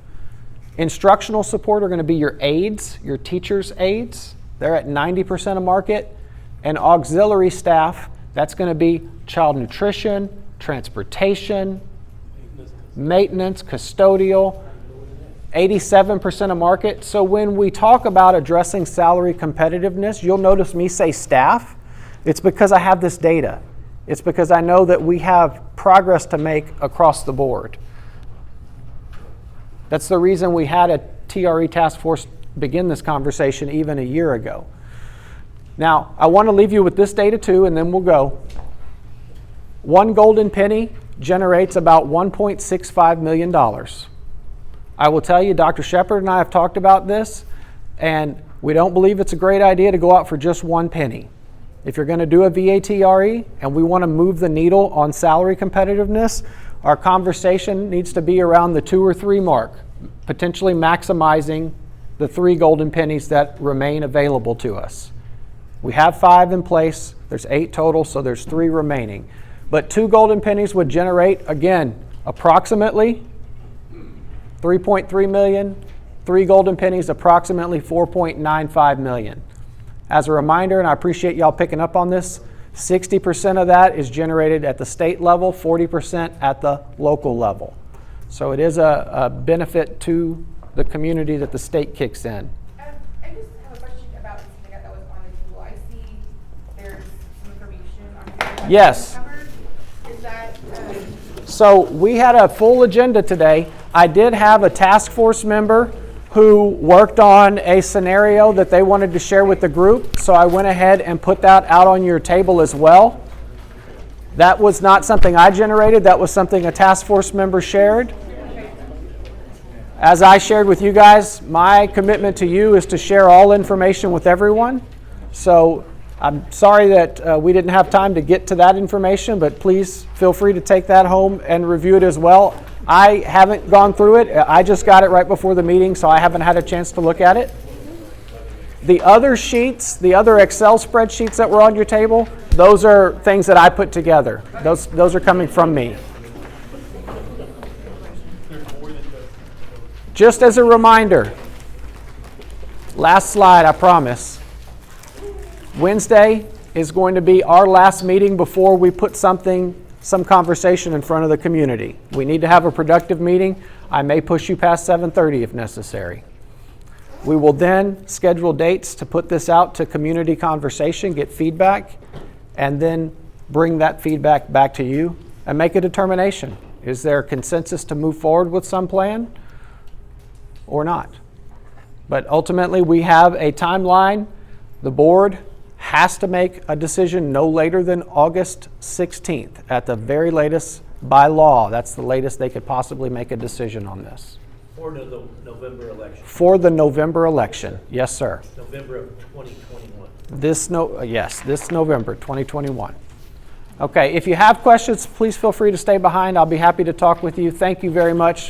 Instructional support are going to be your aides, your teachers' aides. They're at 90% of market. And auxiliary staff, that's going to be child nutrition, transportation, maintenance, custodial, 87% of market. So when we talk about addressing salary competitiveness, you'll notice me say staff. It's because I have this data. It's because I know that we have progress to make across the board. That's the reason we had a TRE task force begin this conversation even a year ago. Now, I want to leave you with this data too, and then we'll go. One golden penny generates about $1.65 million. I will tell you, Dr. Shepard and I have talked about this, and we don't believe it's a great idea to go out for just 1 penny. If you're going to do a VATRE and we want to move the needle on salary competitiveness, our conversation needs to be around the 2 or 3 mark, potentially maximizing the 3 golden pennies that remain available to us. We have 5 in place, there's 8 total, so there's 3 remaining. But 2 golden pennies would generate, again, approximately 3.3 million, 3 golden pennies, approximately 4.95 million. As a reminder, and I appreciate y'all picking up on this, 60% of that is generated at the state level, 40% at the local level. So it is a benefit to the community that the state kicks in. I just have a question about something that was on the table. I see there's some information on here. Yes. Covered. Is that, So we had a full agenda today. I did have a task force member who worked on a scenario that they wanted to share with the group. So I went ahead and put that out on your table as well. That was not something I generated. That was something a task force member shared. As I shared with you guys, my commitment to you is to share all information with everyone. So I'm sorry that we didn't have time to get to that information, but please feel free to take that home and review it as well. I haven't gone through it. I just got it right before the meeting, so I haven't had a chance to look at it. The other sheets, the other Excel spreadsheets that were on your table, those are things that I put together. Those are coming from me. Just as a reminder, last slide, I promise. Wednesday is going to be our last meeting before we put some conversation in front of the community. We need to have a productive meeting. I may push you past 7:30 if necessary. We will then schedule dates to put this out to community conversation, get feedback, and then bring that feedback back to you and make a determination. Is there consensus to move forward with some plan or not? But ultimately, we have a timeline. The board has to make a decision no later than August 16th at the very latest by law. That's the latest they could possibly make a decision on this. For the November election. For the November election, yes, sir. November of 2021. This November 2021. Okay, if you have questions, please feel free to stay behind. I'll be happy to talk with you. Thank you very much.